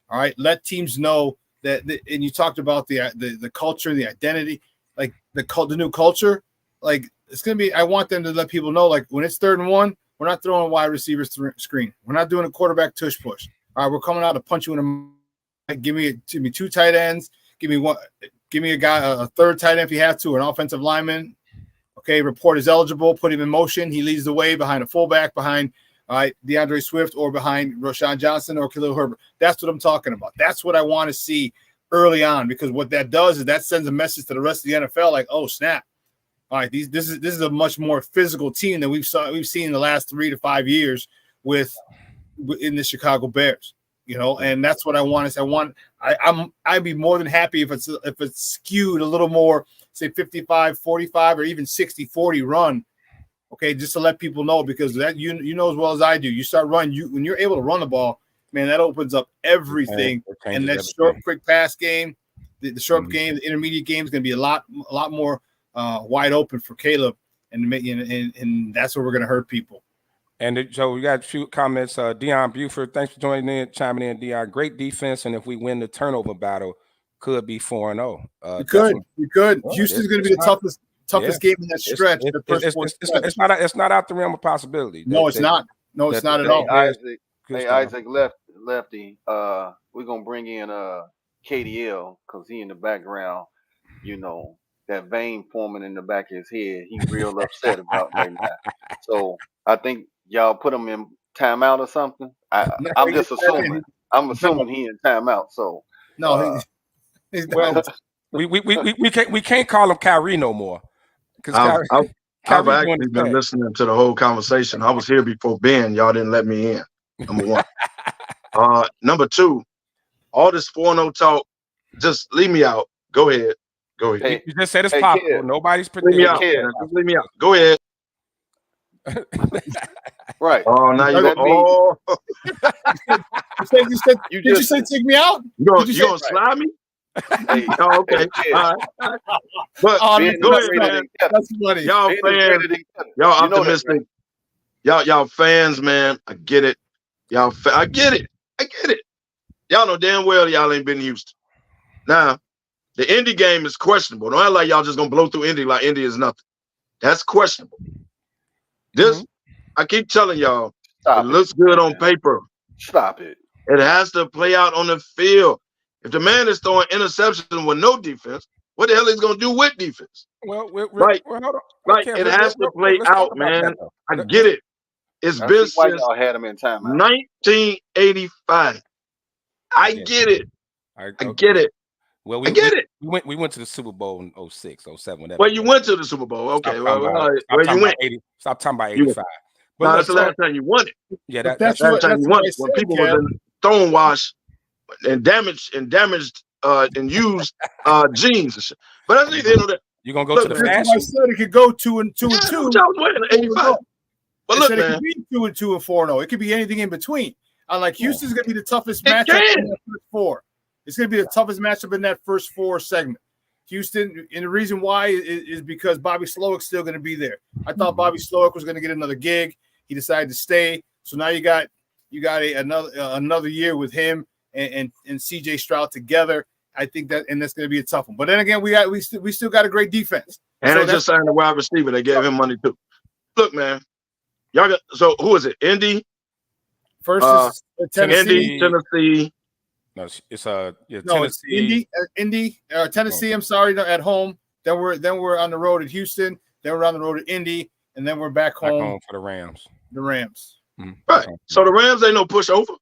All right, let teams know that. And you talked about the culture, the identity, like the new culture. Like it's gonna be. I want them to let people know, like when it's 3rd and 1, we're not throwing a wide receiver screen. We're not doing a quarterback tush push. All right, we're coming out to punch you in the. Give me 2 tight ends. Give me one. Give me a guy, a 3rd tight end if you have to, an offensive lineman. Okay, report is eligible. Put him in motion. He leads the way behind a fullback, behind DeAndre Swift, or behind Rashawn Johnson or Khalil Herbert. That's what I'm talking about. That's what I want to see early on, because what that does is that sends a message to the rest of the NFL, like, oh snap! All right, this is a much more physical team than we've seen in the last 3 to 5 years in the Chicago Bears. You know, and that's what I want to say. I'd be more than happy if it's skewed a little more, say 55-45 or even 60-40 run. Okay, just to let people know, because that you know as well as I do. You start running, when you're able to run the ball, man, that opens up everything. And that short, quick pass game, the short game, the intermediate game is going to be a lot more wide open for Caleb, and that's where we're going to hurt people. And so we got a few comments. Deion Buford, thanks for chiming in, Deion. Great defense, and if we win the turnover battle, could be 4-0. We could. Well, Houston's going to be the toughest game in that stretch. It's not out the realm of possibility. No, it's not. No, it's not at all. Isaac Lefty. We're gonna bring in KDL because he in the background. You know, that vein forming in the back of his head. He's real upset about right now. So I think y'all put him in timeout or something. I'm just assuming. I'm assuming he in timeout. So no, well, we can't call him Kyrie no more. I've actually been listening to the whole conversation. I was here before Ben. Y'all didn't let me in. Number one. Number two, all this 4-0 talk, just leave me out. Go ahead. You just said it's possible. Kid. Nobody's predicting. Just leave me out. Go ahead. Right. Oh, now you go. Did you say take me out? You gonna slide me? Hey, oh, okay. All right. But go ahead, man. That's funny. Y'all fans, y'all optimistic. Y'all fans, man. I get it. I get it. Y'all know damn well y'all ain't been to Houston. Now, the Indy game is questionable. Don't act like y'all just gonna blow through Indy like Indy is nothing. That's questionable. This, I keep telling y'all, it looks good on paper. Stop it. It has to play out on the field. If the man is throwing interceptions with no defense, what the hell is he going to do with defense? Well, hold on. It has to play out, man. I get it. It's been since y'all had him in time. 1985. I get it. I get it. Well, I get it. We went to the Super Bowl in 06, 07, whatever. Well, you went to the Super Bowl. Okay. Stop talking about 85. But no, that's the last time you won it. Yeah, that's the last time you won it. When people was in stonewash and damaged and used jeans and shit. But I think they know that. You're gonna go to the fashion. I said it could go 2-2. I was winning 85. But look, man, it could be 2-2 and 4-0. It could be anything in between. Unlike Houston's gonna be the toughest matchup in that first four. It's gonna be the toughest matchup in that first four segment. Houston, and the reason why is because Bobby Slowick's still gonna be there. I thought Bobby Slowick was gonna get another gig. He decided to stay. So now you got another year with him and CJ Stroud together. I think that's going to be a tough one. But then again, we still got a great defense. And they just signed a wide receiver. They gave him money too. Look, man, y'all got, so who is it? Indy. First is Tennessee. Tennessee. No, it's Tennessee. Indy. Tennessee. I'm sorry, at home. Then we're on the road at Houston. Then we're on the road at Indy, and then we're back home for the Rams. The Rams. Mm-hmm. Right. So the Rams ain't no pushover.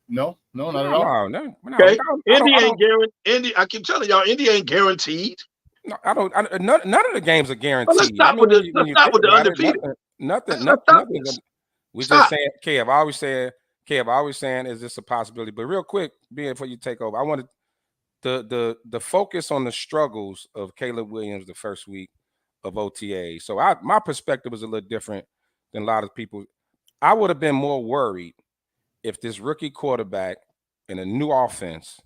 No, not at all. No. Okay. Indy ain't guaranteed. Indy, I keep telling y'all, Indy ain't guaranteed. No, none of the games are guaranteed. Well, let's stop with the undefeated. Nothing. We just saying, Kev. I always saying, is this a possibility? But real quick, before you take over, I wanted the focus on the struggles of Caleb Williams the first week of OTA. So my perspective was a little different than a lot of people. I would have been more worried if this rookie quarterback in a new offense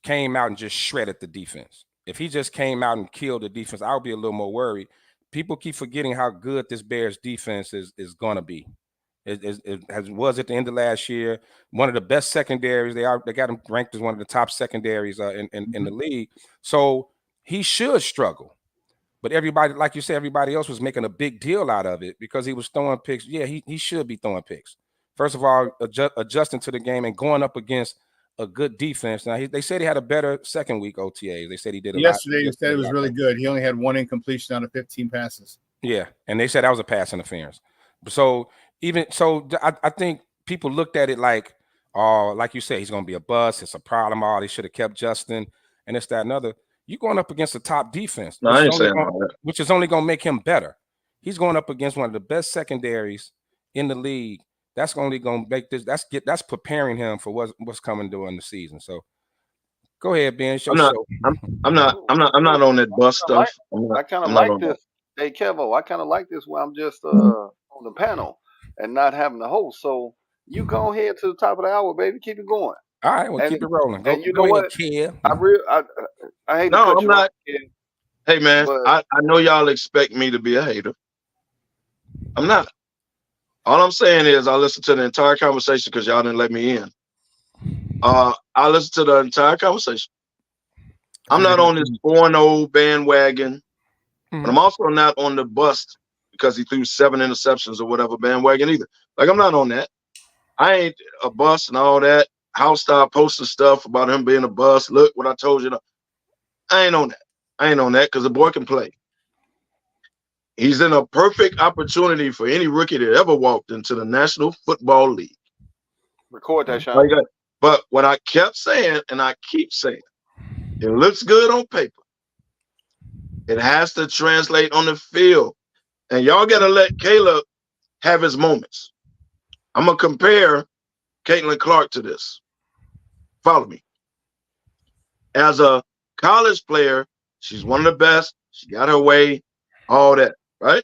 came out and just shredded the defense If he just came out and killed the defense, I would be a little more worried. People keep forgetting how good this Bears defense is going to be. It was at the end of last year, one of the best secondaries. They got him ranked as one of the top secondaries in the league. So he should struggle. But everybody, like you said, everybody else was making a big deal out of it because he was throwing picks. Yeah, he should be throwing picks. First of all, adjusting to the game and going up against a good defense. Now, they said he had a better second week OTAs. They said he did a yesterday. lot. They said it was really good. He only had 1 incompletion out of 15 passes. Yeah, and they said that was a pass interference. So I think people looked at it like, oh, like you said, he's going to be a bust. It's a problem. Oh, they should have kept Justin, and it's that and other. You're going up against a top defense, which is only going to make him better. He's going up against one of the best secondaries in the league. That's only going to make this. That's preparing him for what's coming during the season. So, go ahead, Ben. I'm not on that bust stuff. I kind of like this. Hey, Kevo, I kind of like this where I'm just on the panel and not having the host. So you go ahead to the top of the hour, baby. Keep it going. All right, we'll keep it rolling. And you know what? I hate to no, cut I'm you not. off, kid, hey, man, I know y'all expect me to be a hater. I'm not. All I'm saying is I listened to the entire conversation because y'all didn't let me in. I listened to the entire conversation. I'm not on this 4-0 bandwagon, but I'm also not on the bust because he threw 7 interceptions or whatever bandwagon either. Like, I'm not on that. I ain't a bust and all that. House style posting stuff about him being a bust. Look what I told you. I ain't on that. I ain't on that because the boy can play. He's in a perfect opportunity for any rookie that ever walked into the National Football League. Record that, Sean. But what I kept saying, and I keep saying, it looks good on paper. It has to translate on the field. And y'all got to let Caleb have his moments. I'm going to compare Caitlin Clark to this. Follow me. As a college player, she's one of the best. She got her way, all that, right?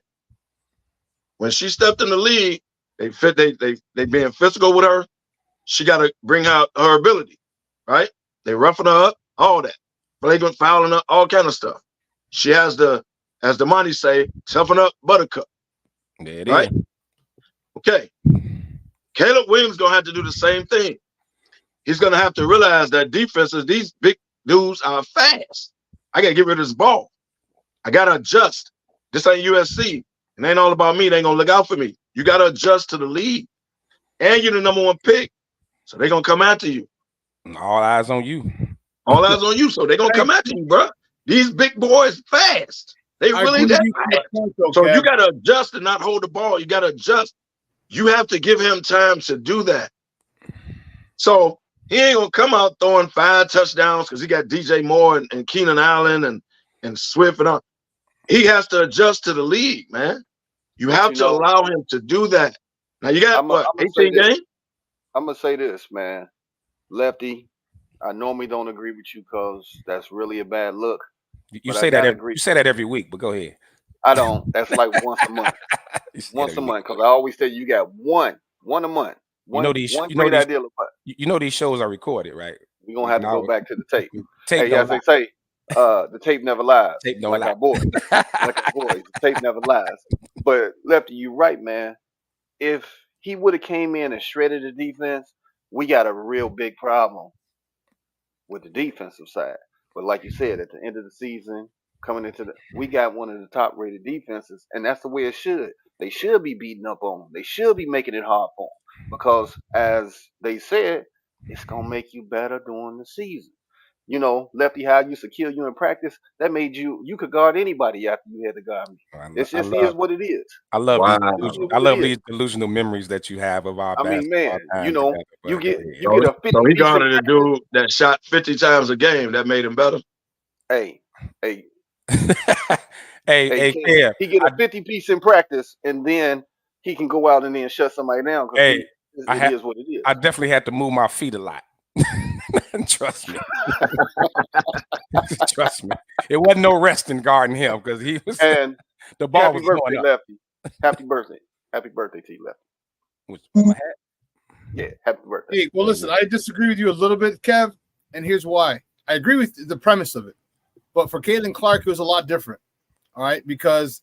When she stepped in the league, they being physical with her. She got to bring out her ability, right? They roughing her up, all that. Flagrant fouling her, all kind of stuff. She has as the money say, toughen up buttercup. There it right? is. Okay. Caleb Williams going to have to do the same thing. He's going to have to realize that defenses, these big dudes are fast. I got to get rid of this ball. I got to adjust. This ain't USC. It ain't all about me. They ain't going to look out for me. You got to adjust to the league. And you're the number 1 pick. So they're going to come after you. All eyes on you. All eyes on you. So they're going to come after you, bro. These big boys fast. They really that fast. So you got to adjust and not hold the ball. You got to adjust. You have to give him time to do that. So he ain't going to come out throwing 5 touchdowns because he got DJ Moore and Keenan Allen and Swift and all. He has to adjust to the league, man. You have to allow him to do that. Now you got 18 games? I'm going to say this, man. Lefty, I normally don't agree with you because that's really a bad look. You say that every week, but go ahead. I don't. That's like once a month. Once a month, because I always say you got one a month. You know these shows are recorded, right? We're gonna have to go back to the tape. Hey, as they say, the tape never lies. Tape don't like lie. Our boys. Like our boys. The tape never lies. But Lefty, you're right, man. If he would have came in and shredded the defense, we got a real big problem with the defensive side. But like you said, at the end of the season, we got one of the top rated defenses, and that's the way it should. They should be beating up on them. They should be making it hard for them because, as they said, it's gonna make you better during the season. You know, Lefty, how I used to kill you in practice, that made you could guard anybody after you had to guard me. It is what it is. I love these delusional memories that you have of our basketball. Man, time you know, together, you get a 50. So he guarded a dude that shot 50 times a game. That made him better. Hey. Hey, he get a 50 piece in practice, and then he can go out and then shut somebody down. It is what it is. I definitely had to move my feet a lot. Trust me. Trust me. It wasn't no resting guarding him because he was. And the ball was going up. Lefty. Happy birthday. Happy birthday to you, Lefty. My hat? Yeah, happy birthday. Hey, well, listen, I disagree with you a little bit, Kev, and here's why. I agree with the premise of it. But for Caitlin Clark, it was a lot different. All right, because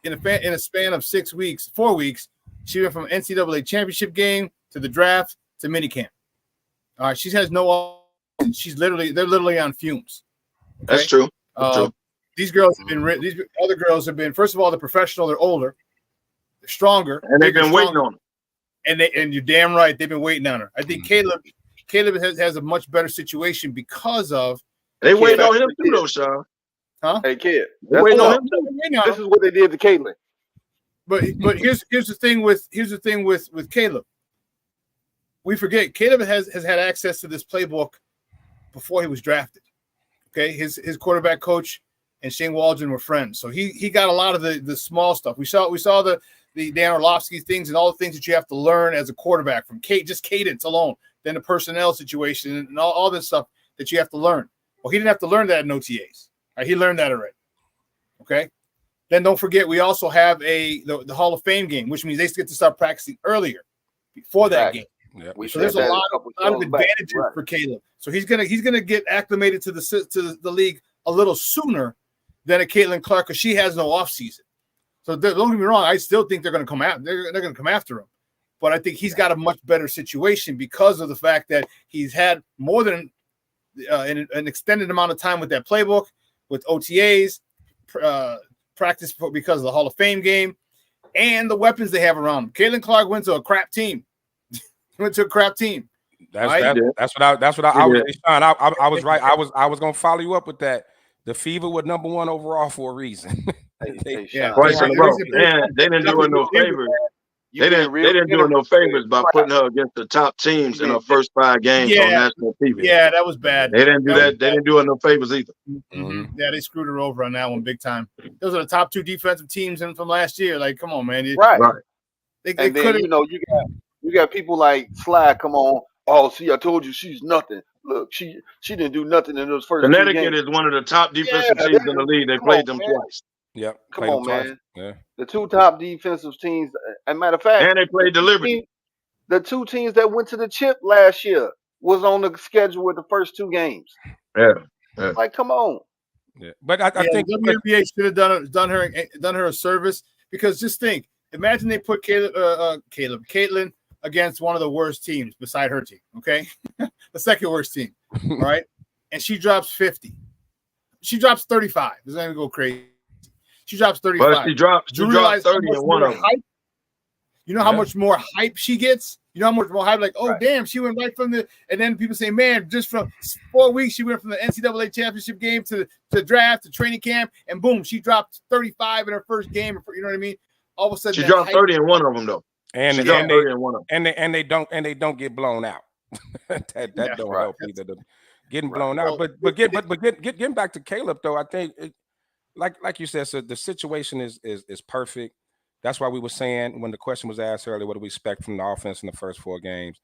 in a span of 4 weeks, she went from NCAA championship game to the draft to minicamp. All right, she has no. They're literally on fumes. Okay? That's true. That's true. These girls have been. These other girls have been. First of all, they're professional. They're older. They're stronger. And they've been waiting on them. And you're damn right. They've been waiting on her. I think Caleb has a much better situation because of. They waiting on him too, though, Sean. Huh? Hey, kid. They waiting on him. This is what they did to Caitlin. But here's the thing with Caleb. We forget Caleb has had access to this playbook before he was drafted. Okay, his quarterback coach and Shane Waldron were friends, so he got a lot of the small stuff. We saw the Dan Orlovsky things and all the things that you have to learn as a quarterback from just cadence alone, then the personnel situation and all this stuff that you have to learn. Well, he didn't have to learn that in OTAs. Right, he learned that already. Okay. Then don't forget, we also have the Hall of Fame game, which means they get to start practicing earlier before that game. Yep. So there's a lot of advantages for Caleb. So he's gonna get acclimated to the league a little sooner than a Caitlin Clark because she has no offseason. So don't get me wrong, I still think they're gonna come out. They're gonna come after him, but I think he's got a much better situation because of the fact that he's had more than an extended amount of time with that playbook, with OTAs. Practice because of the Hall of Fame game and the weapons they have around him. Caitlin Clark went to a crap team. That's what I was Sean. I was right. I was gonna follow you up with that. The Fever were number 1 overall for a reason. Twice in a row. And they didn't do her no favors. They didn't do her no favors by putting her against the top teams in her first 5 games on national TV. Yeah, that was bad. They didn't do that. They didn't do her no favors either. Mm-hmm. Yeah, they screwed her over on that one big time. Those are the top 2 defensive teams from last year. Like, come on, man. Right. They and then, you got people like Sly. Come on. Oh, see, I told you she's nothing. Look, she didn't do nothing in those first. Connecticut is one of the top defensive teams in the league. They played them twice. Yep. Come on, man. Yeah. The 2 top defensive teams. As a matter of fact, and they played the Liberty. The 2 teams that went to the chip last year was on the schedule with the first 2 games. Yeah. Like, come on. Yeah, but I think WNBA should have done her a service because just think, imagine they put Caitlin against one of the worst teams beside her team. Okay, the second worst team, all right, and she drops 50. She drops 35. Doesn't even go crazy. She drops 35. But she dropped 30 in one of them. You know how much more hype she gets? You know how much more hype? Like, oh, damn, she went right from and then people say, man, just from 4 weeks, she went from the NCAA championship game to draft to training camp, and boom, she dropped 35 in her first game. You know what I mean? All of a sudden, she dropped 30 in one of them, though. And they don't get blown out. that don't help either. Getting blown out, but getting back to Caleb though, I think like you said, so the situation is perfect. That's why we were saying when the question was asked earlier, what do we expect from the offense in the first 4 games?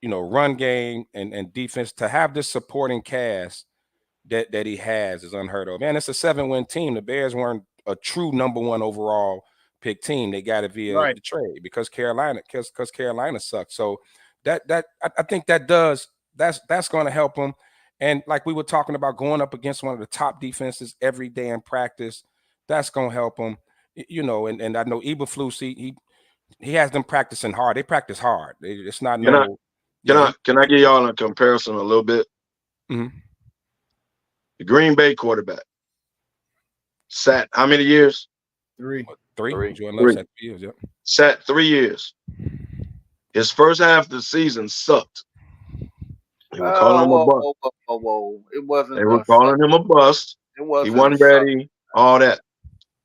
You know, run game and defense, to have this supporting cast that he has is unheard of. Man, it's a 7-win team. The Bears weren't a true number 1 overall pick team. They got it via the trade because Carolina sucks. So that I think that's going to help them. And like we were talking about, going up against one of the top defenses every day in practice, that's going to help them. You know, and I know Eberflus, he has them practicing hard. They practice hard. It's not Can I give y'all a comparison a little bit? Mm-hmm. The Green Bay quarterback sat how many years? 3. Jordan Love sat 3 years. Yep. Sat 3 years. His first half of the season sucked. They were calling him a bust. It wasn't. They were calling him a bust. It wasn't. He wasn't ready. All that.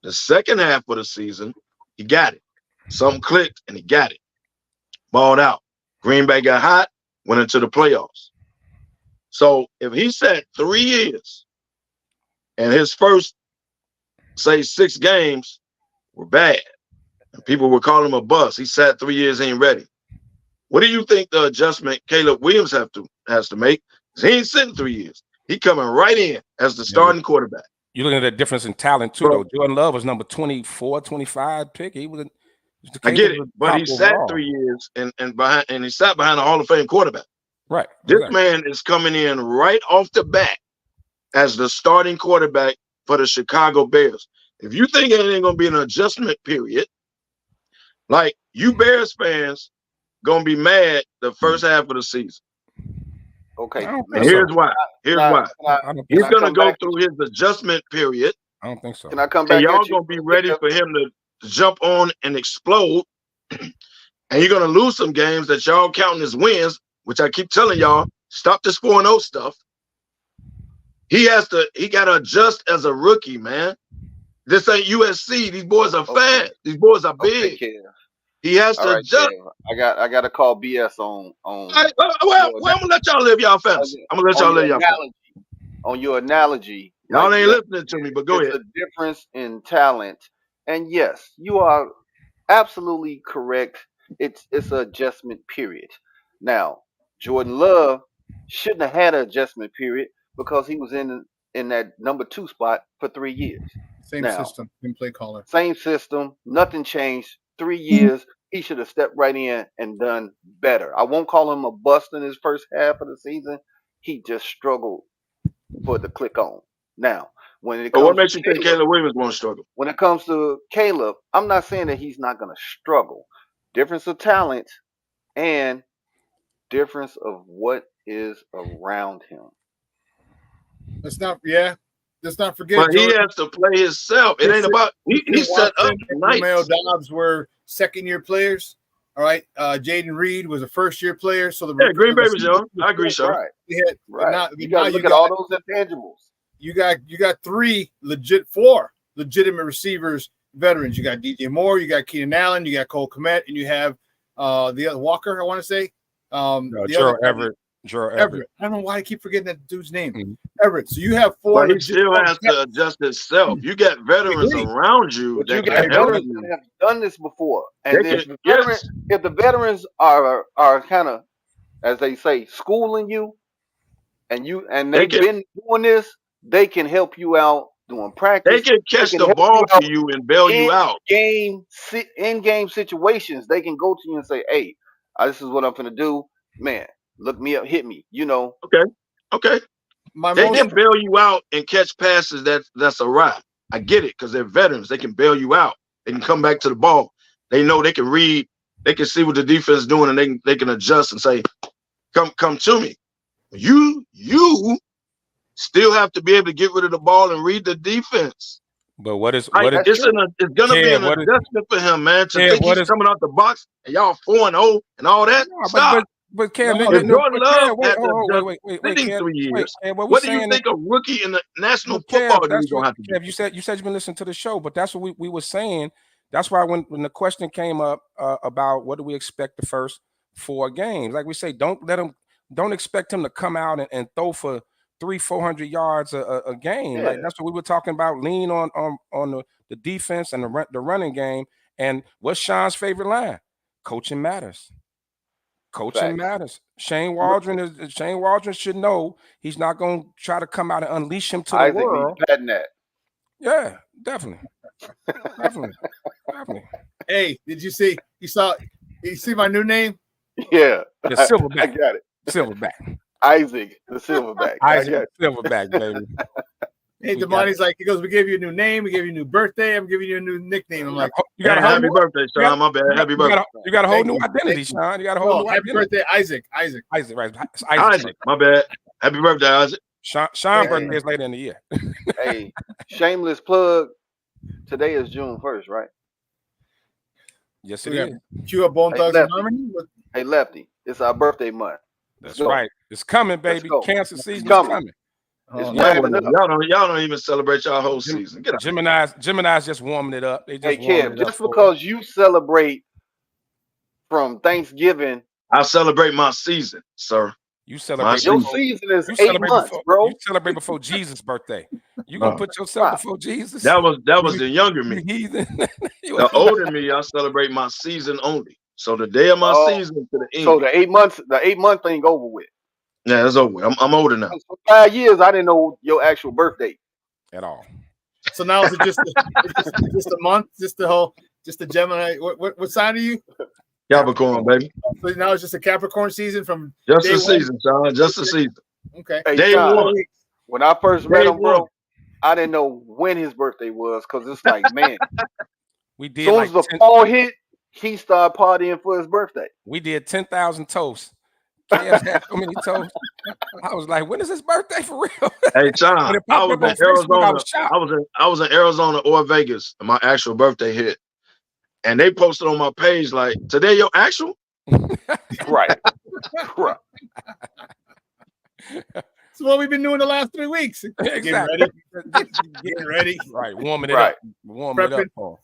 The second half of the season, he got it. Something clicked, and he got it. Balled out. Green Bay got hot, went into the playoffs. So if he sat 3 years, and his first, say, 6 games were bad, and people were calling him a bust, he sat 3 years, ain't ready. What do you think the adjustment Caleb Williams has to make? He ain't sitting 3 years. He coming right in as the starting quarterback. You're looking at the difference in talent too, though. Jordan Love was number 24, 25 pick. He was. I get it, but he sat 3 years and he sat behind a Hall of Fame quarterback. Right. This man is coming in right off the bat as the starting quarterback for the Chicago Bears. If you think it ain't gonna be an adjustment period, like you Bears fans gonna be mad the first half of the season. Okay. And here's why. He's gonna go through his adjustment period. I don't think so. Can I come back? And y'all gonna be ready for him to jump on and explode. And you're gonna lose some games that y'all counting as wins, which I keep telling y'all, stop this 4-0 stuff. He gotta adjust as a rookie, man. This ain't USC. These boys are fast. These boys are big. He has to adjust. Kev. I got to call BS on. Well, I'm gonna let y'all live y'all fantasy. I'm gonna let y'all live y'all fantasy. On your analogy, y'all ain't listening to me, but go ahead. There's a difference in talent, and yes, you are absolutely correct. It's an adjustment period. Now, Jordan Love shouldn't have had an adjustment period because he was in that number 2 spot for 3 years. Same system, same play caller. Same system, nothing changed. 3 years, he should have stepped right in and done better. I won't call him a bust in his first half of the season. He just struggled for it to click on. Now, when it comes what makes you think Caleb Williams won't struggle? When it comes to Caleb, I'm not saying that he's not going to struggle. Difference of talent and difference of what is around him. Let's not forget. But he has to play himself. It ain't about he set up tonight. Romeo Dobbs were second-year players. All right, Jaden Reed was a first-year player. So Green Bay was young. I agree, sir. Right. You got to look at all those intangibles. You got 4 legitimate receivers, veterans. You got DJ Moore, you got Keenan Allen, you got Cole Kmet, and you have the other Walker. I want to say Gerald Everett. Everett. I don't know why I keep forgetting that dude's name. Everett. So you have 4. But he still has to adjust himself. You got veterans around you that can help you. That have done this before, and if the veterans are kind of, as they say, schooling you, and they've been doing this, they can help you out doing practice. They can catch the ball to you and bail you out. In game situations, they can go to you and say, "Hey, this is what I'm gonna do, man. Look me up, hit me." Okay. They can bail you out and catch passes. That's a ride. I get it because they're veterans. They can bail you out. They can come back to the ball. They know they can read. They can see what the defense is doing, and they can adjust and say, "Come to me." You still have to be able to get rid of the ball and read the defense. But it's gonna be an adjustment for him, man. To think he's coming out the box and y'all 4-0 and all that. Stop. But Cam, Jordan Love had to adjust 3 years. What do you think a rookie in the National Football League is going to have to do? You said you've been listening to the show, but that's what we were saying. That's why when the question came up about what do we expect the first 4 games, like we say, don't expect him to come out and throw for 300-400 yards a game. Like that's what we were talking about. Lean on the defense and the running game. And what's Sean's favorite line? Coaching matters. Coaching matters. Shane Waldron should know he's not going to try to come out and unleash him to the world. Yeah, definitely. Hey, did you see? You see my new name? Yeah, the Silverback. I got it. Silverback. Isaac, the Silverback. Isaac, Silverback, baby. Hey, Damani's like, he goes, we gave you a new name, we gave you a new birthday, I'm giving you a new nickname. I'm like, you got a happy birthday, Sean. My bad. Happy birthday. You got a whole new identity, Sean. You got a whole new happy birthday, Isaac, right? Isaac. My bad. Happy birthday, Isaac. Sean's birthday is later in the year. Hey, shameless plug. Today is June 1st, right? Yes, it is. Cue up Bone Thugs and Harmony. Hey, Lefty, it's our birthday month. That's right. It's coming, baby. Cancer season is coming. Y'all don't even celebrate y'all whole season. Get Gemini's just warming it up. They just Kev, just because you celebrate from Thanksgiving, I celebrate my season, sir. You celebrate your season is 8 months, bro. You celebrate before Jesus' birthday. You gonna put yourself before Jesus? That was the younger me. The older me, I celebrate my season only. So the day of my season to the end. So the 8 month thing over with. Yeah, it's over. I'm older now. For 5 years, I didn't know your actual birthday at all. So now is it just a month? Just the Gemini? What sign are you? Capricorn, baby. So now it's just a Capricorn season from just a season, Sean. Just a season. Okay. Day one. When I first met Day him, one. bro, I didn't know when his birthday was because it's like, man, We as did soon like as the 10, fall hit, he started partying for his birthday. we did 10,000 toasts. KS had so many toasts. I was like, when is his birthday for real? Hey, Sean, When it I popped was up in on Facebook, I Arizona. was shocked. I was in Arizona or Vegas, and my actual birthday hit. And they posted on my page like, today your actual? Right. Right. That's what we've been doing the last 3 weeks. Exactly. Getting ready. Right, warming it Right. up. Warming it up, Prepping. Paul.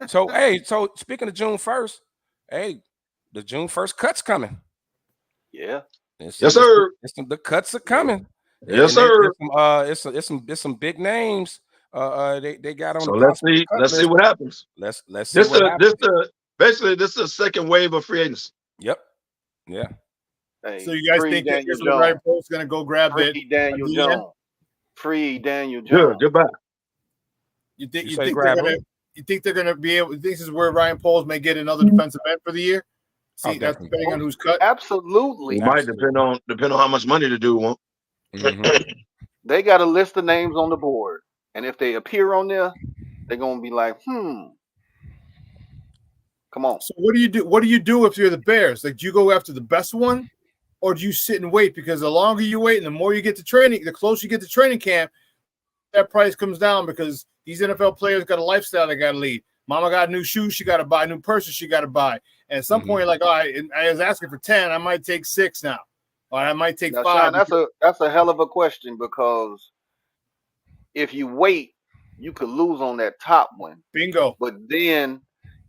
So, hey, so speaking of June 1st, hey, the June 1st cuts coming. Yeah. Yes, sir. The cuts are coming. Yes, And sir. it's some big names. They got on So the let's possible see. cut Let's see list. what happens. Let's see what happens. Basically this is a second wave of free agency. Yep. Yeah. Hey, So you guys free think that Daniel Ryan Jones. Pope's going to go grab that? Free Daniel DN? Jones. Free Daniel Good. Jones. Goodbye. You think You you say think grab they're gonna him? you think they're gonna be able? This is where Ryan Poles may get another defensive end for the year. See, that's definitely. depending on who's cut. Absolutely. It might depend on how much money the dude want. Mhm. They got a list of names on the board. And if they appear on there, they're gonna be like, come on. So what do you do? What do you do if you're the Bears? Like, do you go after the best one, or do you sit and wait? Because the longer you wait and the more you get to training, the closer you get to training camp, that price comes down because these NFL players got a lifestyle they got to lead. Mama got new shoes, she got to buy. New purses, she got to buy. And at some point, like, all right, I was asking for 10, I might take 6 now, or I might take Now, 5. Sean, that's a hell of a question because if you wait, you could lose on that top one. Bingo. But then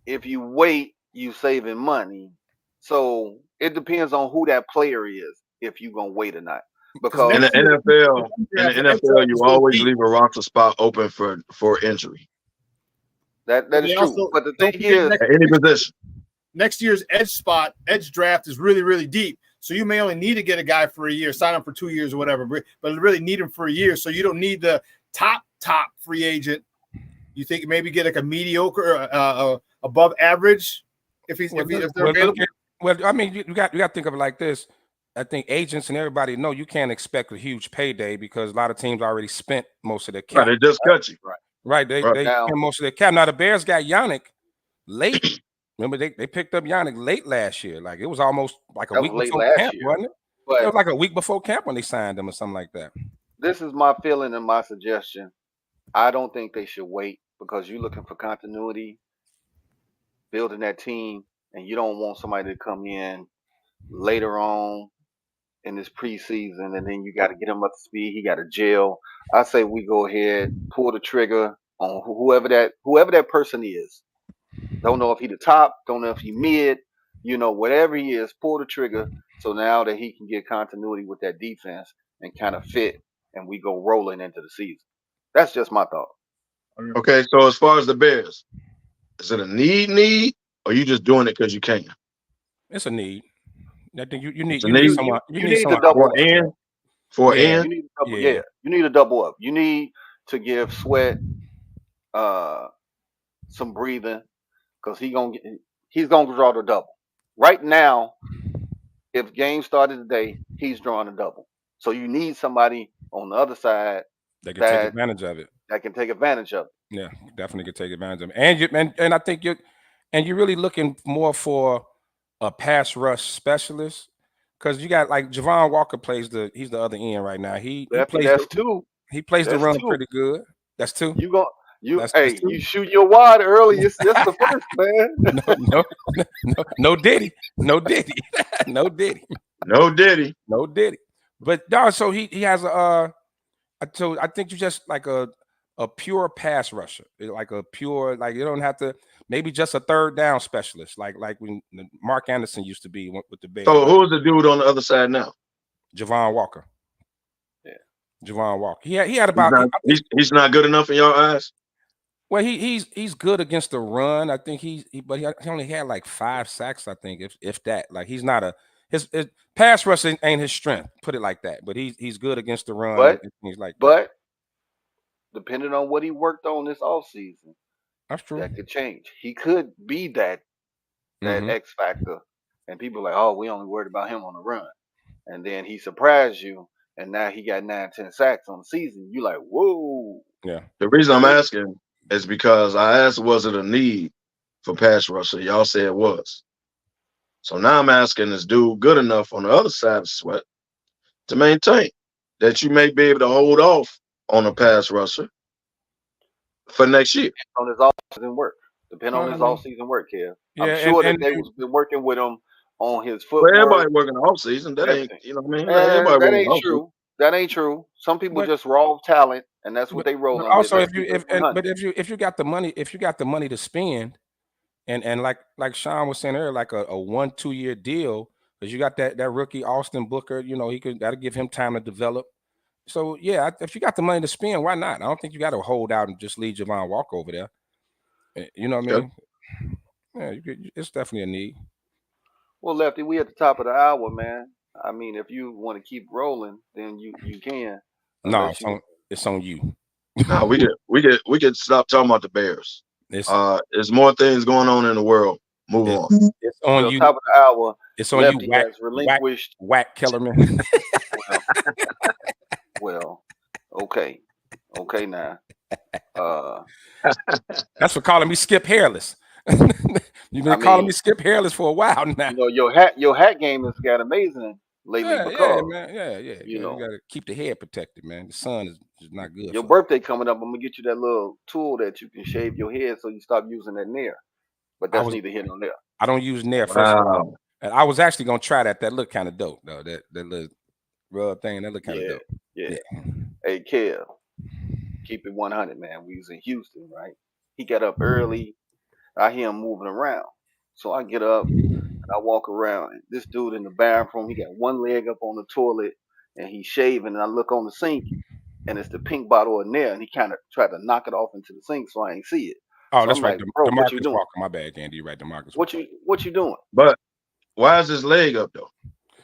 if you wait, you saving money. So it depends on who that player is, if you're gonna wait or not. Because In the NFL, you always leave a roster spot open for injury. that is true. Also, but the thing is, At any position. Next year's edge draft is really, really deep. So you may only need to get a guy for a year, sign him for 2 years or whatever, but really need him for a year. So you don't need the top free agent. You think maybe get like a mediocre, above average if they're available. I mean, you got to think of it like this. I think agents and everybody know you can't expect a huge payday because a lot of teams already spent most of their cap. Right, they just cut you. Right. They spent most of their cap. Now the Bears got Yannick late. Remember, they picked up Yannick late last year. Like it was almost like a week before camp, wasn't it? It was like a week before camp when they signed him or something like that. This is my feeling and my suggestion. I don't think they should wait because you're looking for continuity, building that team, and you don't want somebody to come in later on in this preseason and then you got to get him up to speed. He got to gel. I say we go ahead, pull the trigger on whoever that person is. Don't know if he the top, don't know if he mid, whatever he is, pull the trigger so now that he can get continuity with that defense and kind of fit and we go rolling into the season. That's just my thought. Okay, so as far as the Bears, is it a need, or you just doing it because you can? It's a need. I think you need someone. You need to double up. For an end? You need to double up. You need to give Sweat some breathing because he's gonna draw the double. Right now, if game started today, he's drawing a double. So you need somebody on the other side that can take advantage of it. That can take advantage of it. Yeah, definitely can take advantage of it. And I think you're really looking more for a pass rush specialist because you got like Javon Walker he's the other end right now. He plays two. He plays the run pretty good. That's two. You shoot your wide early. It's just the first, man. No Diddy. But dog, so he has I think you just like a pure pass rusher, like a pure, like you don't have to, maybe just a third down specialist, like when Mark Anderson used to be with the Bears. So who's the dude on the other side now? Javon Walker. Yeah, Javon Walker. He had about he's not good enough in your eyes. Well, he's good against the run. I think he only had like 5 sacks. I think if that. Like he's not his pass rushing ain't his strength. Put it like that. But he's good against the run. But depending on what he worked on this offseason, that's true. That could change. He could be that X factor, and people are like, oh, we only worried about him on the run, and then he surprised you, and now he got 9-10 sacks on the season. You like, whoa. Yeah. The reason I'm asking is because I asked, was it a need for pass rusher? Y'all said it was. So now I'm asking, is dude good enough on the other side of Sweat to maintain that you may be able to hold off on a pass rusher for next year? On his off-season work. Depending on his off-season work, Kev. Yeah, I'm sure that they was been working with him on his footwork. Well, everybody working off season. That ain't, you know what I mean? Like, everybody that working ain't off true. season. That ain't true. Some people just raw talent, and that's what they rolling but also, with. if you got the money to spend, and like Sean was saying earlier, like a 1-2 year deal, because you got that rookie Austin Booker, you know, that'll give him time to develop. So yeah, if you got the money to spend, why not? I don't think you got to hold out and just leave Javon Walker over there. You know what I mean? Yeah, it's definitely a need. Well, Lefty, we at the top of the hour, man. I mean, if you want to keep rolling, then you can. No, it's on you. No, we could stop talking about the Bears. There's more things going on in the world. Move on. It's on you. Top of the hour. It's on Lefty you. Has relinquished. Whack Kellerman. well, okay now. That's for calling me Skip Hairless. You've been calling me Skip Hairless for a while now. You know, your hat game has got amazing lately because you know, you gotta keep the head protected, man. The sun is not good. Your birthday coming up, I'm gonna get you that little tool that you can shave your head so you stop using that Nair. But that's neither here nor there. I don't use Nair first of all. And I was actually gonna try that. That looked kind of dope though. That little rub thing, that looked kind of dope. Yeah. Hey, Kev, keep it 100, man. We was in Houston, right? He got up early. I hear him moving around. So I get up and I walk around. And this dude in the bathroom, he got one leg up on the toilet and he's shaving. And I look on the sink and it's the pink bottle in there. And he kind of tried to knock it off into the sink so I ain't see it. Oh, so that's I'm right. Like, bro, what you doing? Walker. My bad, Andy. You're right. DeMarcus Walker. What you doing? But why is his leg up though?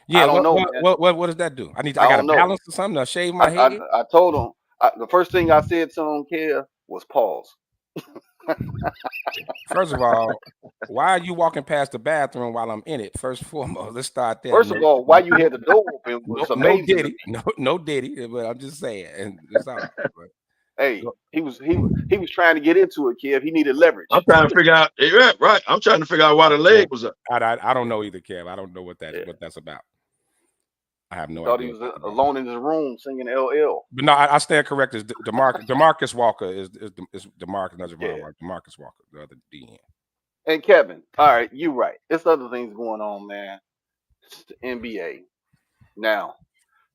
Yeah, I don't know. What does that do? I got to balance or something to shave my head. I told him the first thing I said to him, Kev, was pause. First of all, why are you walking past the bathroom while I'm in it? First and foremost, let's start there. First of all, why you had the door open was amazing. No Diddy, but I'm just saying, and it's all right. Hey, he was trying to get into it, Kev. He needed leverage. I'm trying to figure out. Yeah, right. I'm trying to figure out why the leg was up. I don't know either, Kev. I don't know what that's about. I have no idea. Thought he was alone in his room singing LL. But no, I stand corrected. DeMarcus Walker is DeMarcus, not Javon Walker. DeMarcus Walker, the other DN. And Kevin, all right, you right. It's other things going on, man. It's the NBA. Now,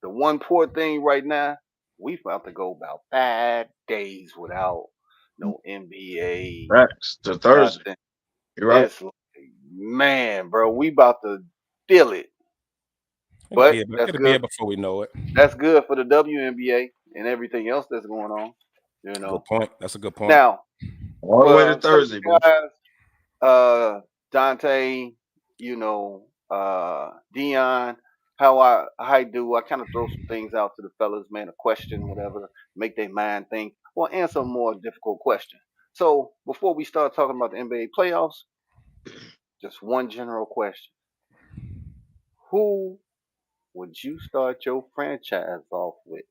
the one poor thing right now, we about to go about 5 days without no NBA. Facts to Thursday. Nothing. You're right. It's like, man, bro, we about to feel it. But it'll be here before we know it. That's good for the WNBA and everything else that's going on. You know, good point. That's a good point. Now, all the way to Thursday, guys, Dante, you know, Dion, how I do. I kind of throw some things out to the fellas, man. A question, whatever, make their mind think, or answer a more difficult question. So before we start talking about the NBA playoffs, just one general question: who would you start your franchise off with?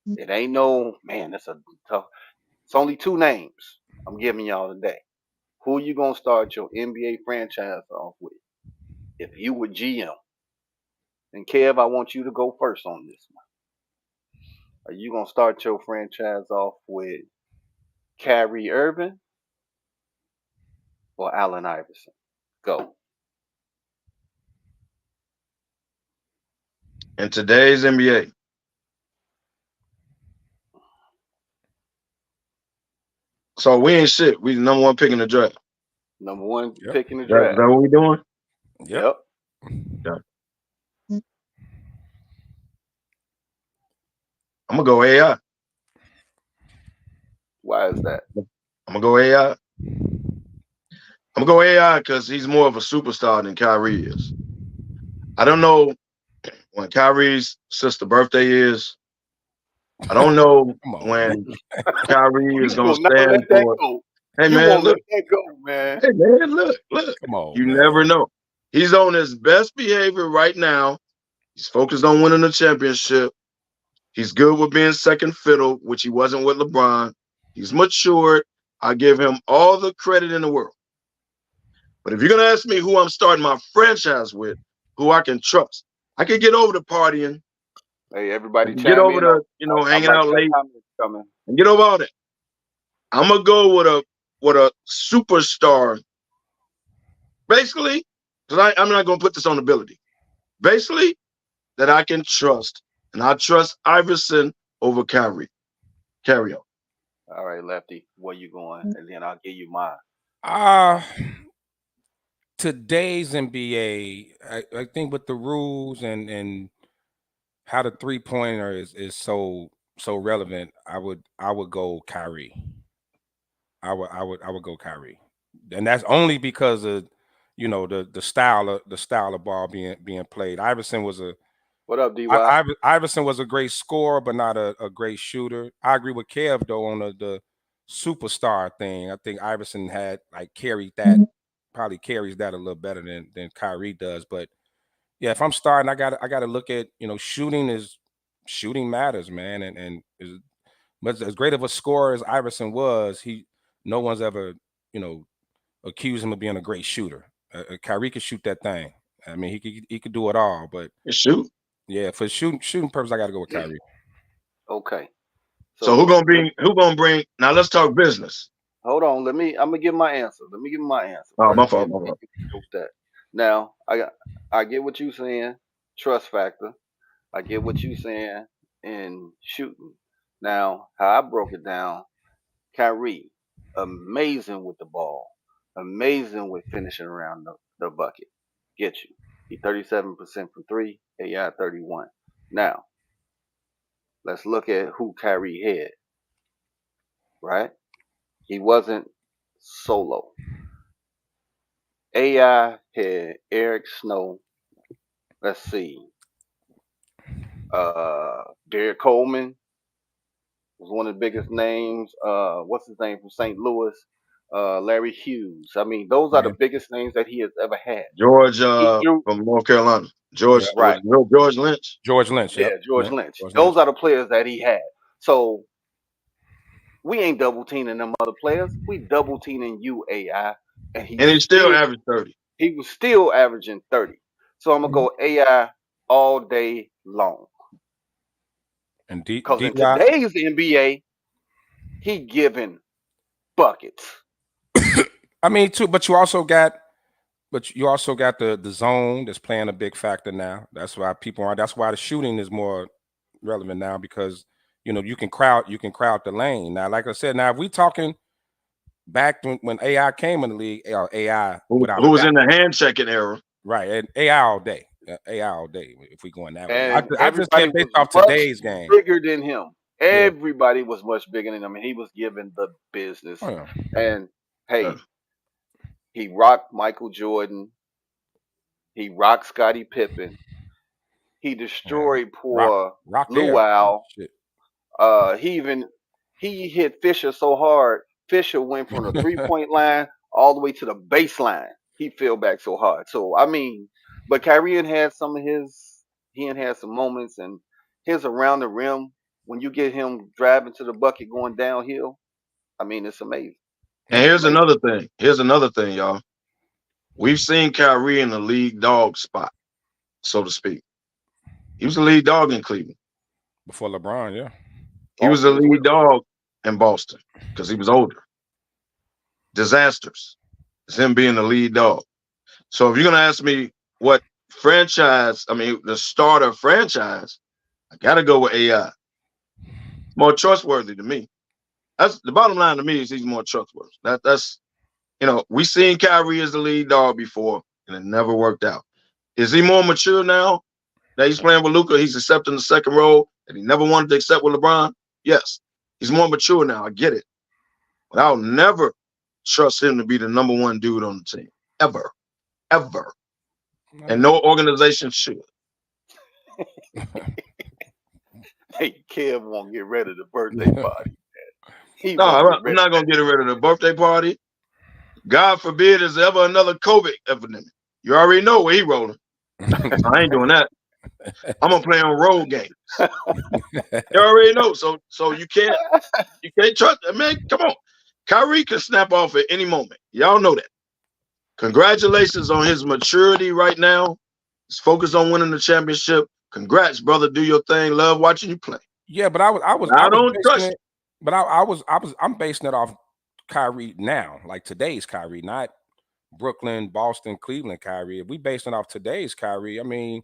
It ain't no, man, that's a tough. It's only 2 names I'm giving y'all today. Who you going to start your NBA franchise off with if you were GM? And Kev, I want you to go first on this one. Are you going to start your franchise off with Kyrie Irving or Allen Iverson? Go. In today's NBA, so we ain't shit. We the number 1 pick in the draft. Number 1 pick in the draft. Is that what we doing? Yep. I'm gonna go AI. Why is that? I'm gonna go AI. I'm gonna go AI because he's more of a superstar than Kyrie is. I don't know when Kyrie's sister's birthday is. I don't know when Kyrie is gonna stand for. Hey man, look. Let that go, man. Hey man, look. Come on. You never know. He's on his best behavior right now He's focused on winning the championship. He's good with being second fiddle, which he wasn't with LeBron. He's matured. I give him all the credit in the world. But if you're going to ask me who I'm starting my franchise with, who I can trust, I can get over the partying. Hey, everybody, get over the, hanging out late, and get over all that. I'm gonna go with a superstar. Basically, because I'm not gonna put this on ability. Basically, that I can trust, and I trust Iverson over Kyrie. Carry on. All right, Lefty, where you going? And then I'll give you mine. Today's NBA, I think with the rules and how the 3-pointer is so relevant, I would go Kyrie. I would go Kyrie, and that's only because of the style of ball being played. Iverson was what up, DY? Iverson was a great scorer, but not a great shooter. I agree with Kev though on the superstar thing. I think Iverson had carried that, probably carries that a little better than Kyrie does. But yeah, if I'm starting, I gotta look at shooting matters, man, and as great of a scorer as Iverson was, no one's ever accused him of being a great shooter. Kyrie could shoot that thing. I mean, he could do it all, but shoot. Yeah, for shooting purpose, I got to go with Kyrie. Okay. So who gonna bring? Now let's talk business. Hold on. I'm gonna give my answer. Let me give my answer. Oh, my fault. That. Now I get what you're saying. Trust factor. I get what you're saying in shooting. Now how I broke it down. Kyrie, amazing with the ball, amazing with finishing around the bucket. Get you. He 37% from 3, AI 31. Now, let's look at who Kyrie had. Right? He wasn't solo. AI had Eric Snow. Let's see. Derek Coleman was one of the biggest names. What's his name from St. Louis? Larry Hughes. I mean, those are the biggest names that he has ever had. George from North Carolina. George, right? George Lynch. George Lynch. Yeah, George Lynch. Those are the players that he had. So we ain't double teaming them other players. We double teaming you, AI, and he still averaged 30. He was still averaging 30. So I'm gonna go AI all day long. And because in today's NBA, he giving buckets. I mean, too, but you also got the zone that's playing a big factor now. That's why that's why the shooting is more relevant now, because you can crowd the lane. Now, like I said, now if we talking back when AI came in the league, AI who was in the hand checking era, right? And AI all day. AI all day. If we going that way, I just can't based off today's game. Bigger than him. Everybody was much bigger than him, and he was giving the business. Oh, yeah. And hey, he rocked Michael Jordan. He rocked Scottie Pippen. He destroyed poor Luau. He hit Fisher so hard. Fisher went from the 3-point line all the way to the baseline. He fell back so hard. So I mean, but Kyrie had some of his. He had some moments, and his around the rim when you get him driving to the bucket going downhill. I mean, it's amazing. And here's another thing. Here's another thing, y'all. We've seen Kyrie in the lead dog spot, so to speak. He was the lead dog in Cleveland before LeBron. Yeah, he was the lead dog in Boston because he was older. Disasters. It's him being the lead dog. So if you're gonna ask me what franchise, I mean the starter franchise, I gotta go with AI. More trustworthy to me. That's the bottom line to me, is he's more trustworthy. That's we seen Kyrie as the lead dog before, and it never worked out. Is he more mature now that he's playing with Luka? He's accepting the second role that he never wanted to accept with LeBron. Yes, he's more mature now. I get it, but I'll never trust him to be the number one dude on the team ever. And no organization should. Hey, Kev won't get rid of the birthday party. No, I'm not going to get rid of the birthday party. God forbid there's ever another COVID epidemic. You already know where he rolling. I ain't doing that. I'm gonna play on road games. You already know. So you can't trust man. Come on. Kyrie can snap off at any moment. Y'all know that. Congratulations on his maturity right now. He's focused on winning the championship. Congrats, brother. Do your thing. Love watching you play. Yeah, but I'm basing it off Kyrie now, like today's Kyrie, not Brooklyn, Boston, Cleveland Kyrie. If we basing it off today's Kyrie, I mean,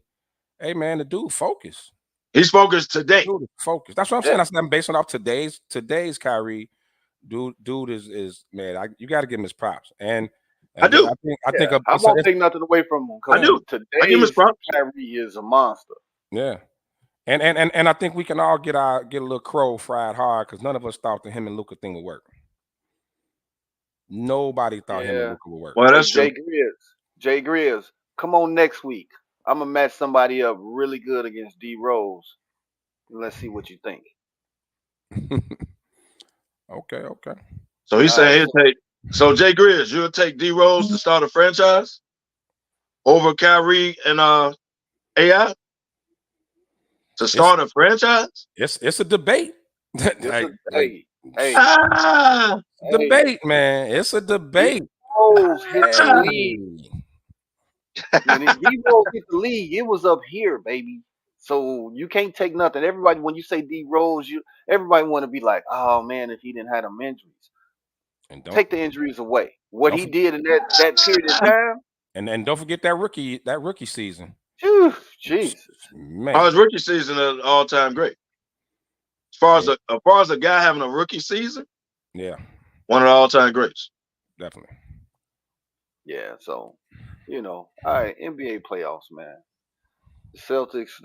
hey man, the dude focused. He's focused today. Dude is focused. That's what I'm saying. I'm basing it off today's Kyrie. Dude is man. You got to give him his props. And I do. I won't take nothing away from him. I do. Today's Kyrie is a monster. Yeah. And I think we can all get a little crow fried hard because none of us thought that him and Luka thing would work. Nobody thought him and Luka would work. Well, that's true. Jay Grizz, come on next week. I'm gonna match somebody up really good against D Rose. Let's see what you think. Okay. So he's saying he'll take. So Jay Grizz, you'll take D Rose to start a franchise over Kyrie and AI to start a franchise. It's a debate. Debate, man. It's a debate. Rose hit the league. When D Rose hit the league, it was up here, baby. So you can't take nothing. Everybody, when you say D Rose, everybody want to be like, oh man, if he didn't have them injuries. And take the injuries away. What he did in that period of time. And don't forget that rookie season. Jesus. Man. His rookie season is all-time great. As far as a guy having a rookie season, one of the all-time greats. Definitely. Yeah, so all right, NBA playoffs, man. The Celtics,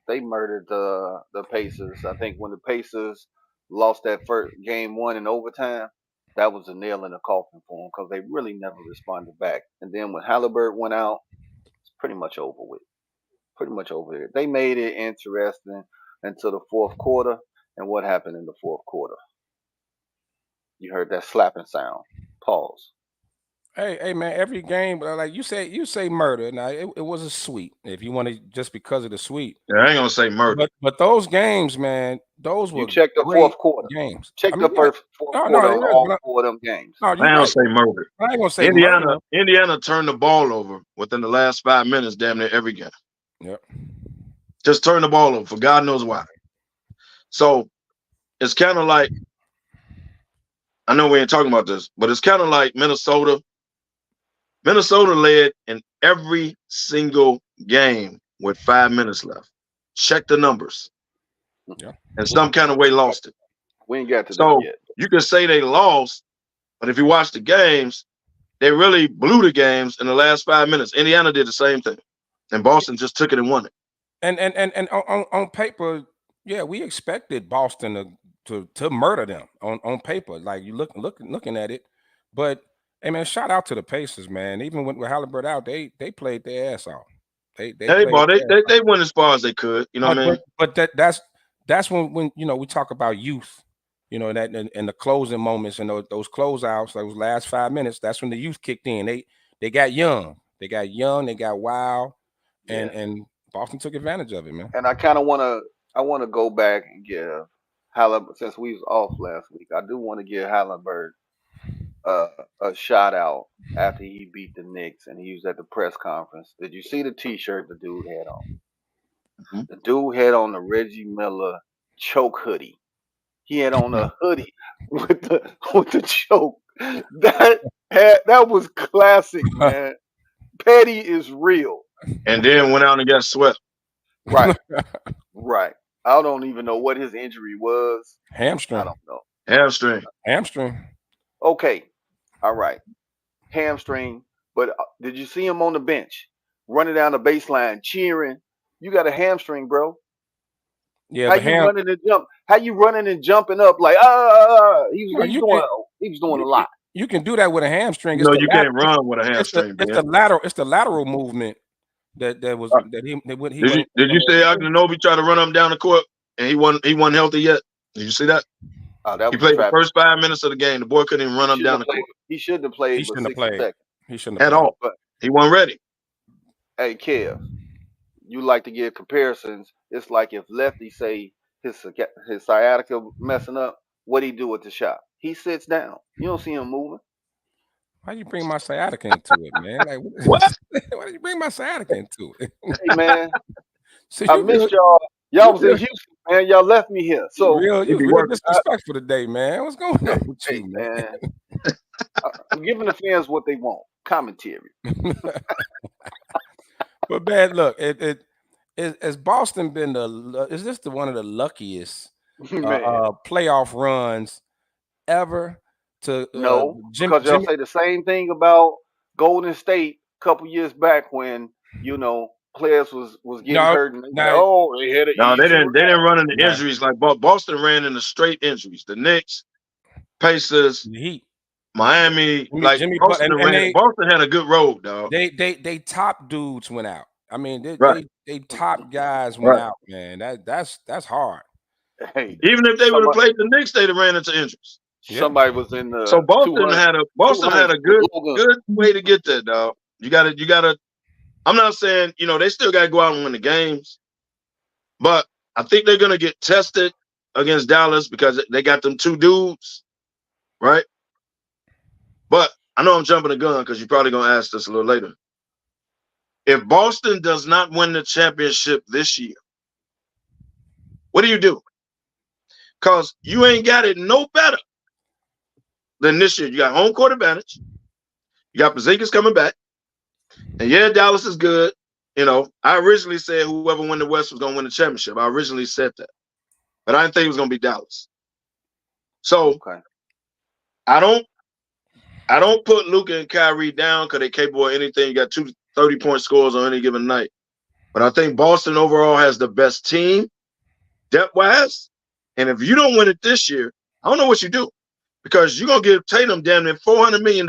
they murdered the Pacers. I think when the Pacers lost that first game 1 in overtime, that was a nail in the coffin for them because they really never responded back. And then when Halliburton went out, it's pretty much over with. Pretty much over here. They made it interesting until the fourth quarter. And what happened in the fourth quarter? You heard that slapping sound. Pause. Hey man, every game, like you say murder. Now it was a sweep. If you want to, just because of the sweep. Yeah, I ain't gonna say murder. But those games, man, those were check the fourth quarter games. Check the fourth quarter on all 4 of them games. I ain't gonna say murder. I ain't gonna say Indiana turned the ball over within the last 5 minutes, damn near every game. Yep. Just turn the ball over for God knows why. So it's kind of like, I know we ain't talking about this, but it's kind of like Minnesota. Minnesota led in every single game with 5 minutes left. Check the numbers. Yeah. And some kind of way lost it. We ain't got to that yet. You can say they lost, but if you watch the games, they really blew the games in the last 5 minutes. Indiana did the same thing. And Boston just took it and won it. And on paper, yeah, we expected Boston to murder them on paper. Like you looking at it. But hey man, shout out to the Pacers, man. Even with Halliburton out, they played their ass off. They went as far as they could. You know what I mean? But that's when we talk about youth. That in the closing moments and those closeouts, those last 5 minutes, that's when the youth kicked in. They got young. They got wild. And Boston took advantage of it, man. And I kind of want to go back and give Halliburton, since we was off last week, I do want to give Halliburton a shout out after he beat the Knicks and he was at the press conference. Did you see the T-shirt the dude had on? Mm-hmm. The dude had on the Reggie Miller choke hoodie. He had on a hoodie with the choke. That was classic, man. Petty is real. And then went out and got swept. Right. Right. I don't even know what his injury was. Hamstring. I don't know. Hamstring. Okay. All right. Hamstring. But did you see him on the bench running down the baseline cheering? You got a hamstring, bro. Yeah. How you running and jumping up like he was doing a lot. You can do that with a hamstring. No, you can't run with a hamstring. It's the lateral movement that was that he Did you say Anunoby tried to run up down the court and he wasn't healthy yet? Did you see that? He played the first 5 minutes of the game. The boy couldn't even run up down the court. He shouldn't have played. He shouldn't have played. At all. But he wasn't ready. Hey, Kev, you like to give comparisons. It's like if Lefty say his sciatica messing up, what he do at the shop? He sits down. You don't see him moving. Why you bring my sciatica into it, man? Like, What? why did you bring my sciatica into it? Hey man, So I you missed real, y'all. Y'all you was in real, Houston, man. Y'all left me here. So He you be real working. disrespectful today, man. What's going on with hey you, man? man, I'm giving the fans what they want. Commentary. But man, look, has Boston been is this one of the luckiest Man, playoff runs ever to no, because y'all Jimmy? say the same thing about Golden State a couple years back when players was getting No, hurt and they said, no, oh, they had an No, easy they didn't run into no. injuries like Boston ran into straight injuries. The Knicks, Pacers, The Heat, Miami, like Jimmy Butler, Boston and ran. Boston had a good road, dog. they top dudes went out. I mean, Right, they top guys went right. out, man. That's hard. Hey, Even if they would have somebody, played the Knicks, they'd have ran into injuries. Yeah. somebody was in So the Boston 200, had a 200 good way to get there, dog. You gotta. I'm not saying they still gotta go out and win the games, but I think they're gonna get tested against Dallas because they got them two dudes, right? But I know I'm jumping the gun because you're probably gonna ask this a little later. If Boston does not win the championship this year, what do? Because you ain't got it no better than this year. You got home court advantage. You got Porzingis coming back. And yeah, Dallas is good. I originally said whoever won the West was going to win the championship. I originally said that. But I didn't think it was going to be Dallas. So Okay. I don't put Luka and Kyrie down because they're capable of anything. You got 2 30-point scores on any given night. But I think Boston overall has the best team, depth-wise. And if you don't win it this year, I don't know what you do. Because you're going to give Tatum damn near $400 million.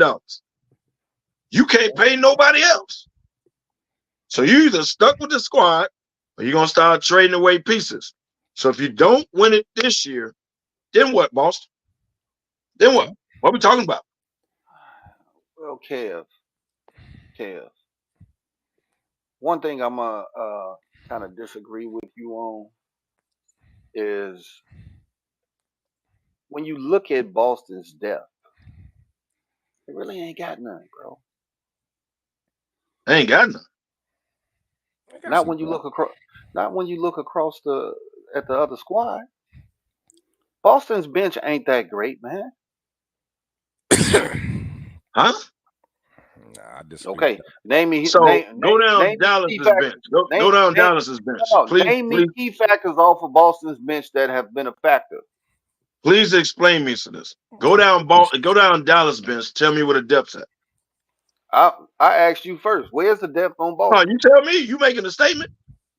You can't pay nobody else. So you either stuck with the squad or you're going to start trading away pieces. So if you don't win it this year, then what, Boston? Then what? What are we talking about? Well, Kev, one thing I'm going to kind of disagree with you on is when you look at Boston's depth, they really ain't got none, bro. They ain't got none. Not when you look across. Not when you look across at the other squad. Boston's bench ain't that great, man. Huh? Nah, I disagree. Okay, name me. So go down name Dallas's key factors. bench. Go down Dallas's bench. Please, Name me please, key factors off of Boston's bench that have been a factor. please explain me to this. Go down Dallas bench. Tell me what the depth's at. I asked you first. Where's the depth on Oh, Boston? you tell me. You making a statement.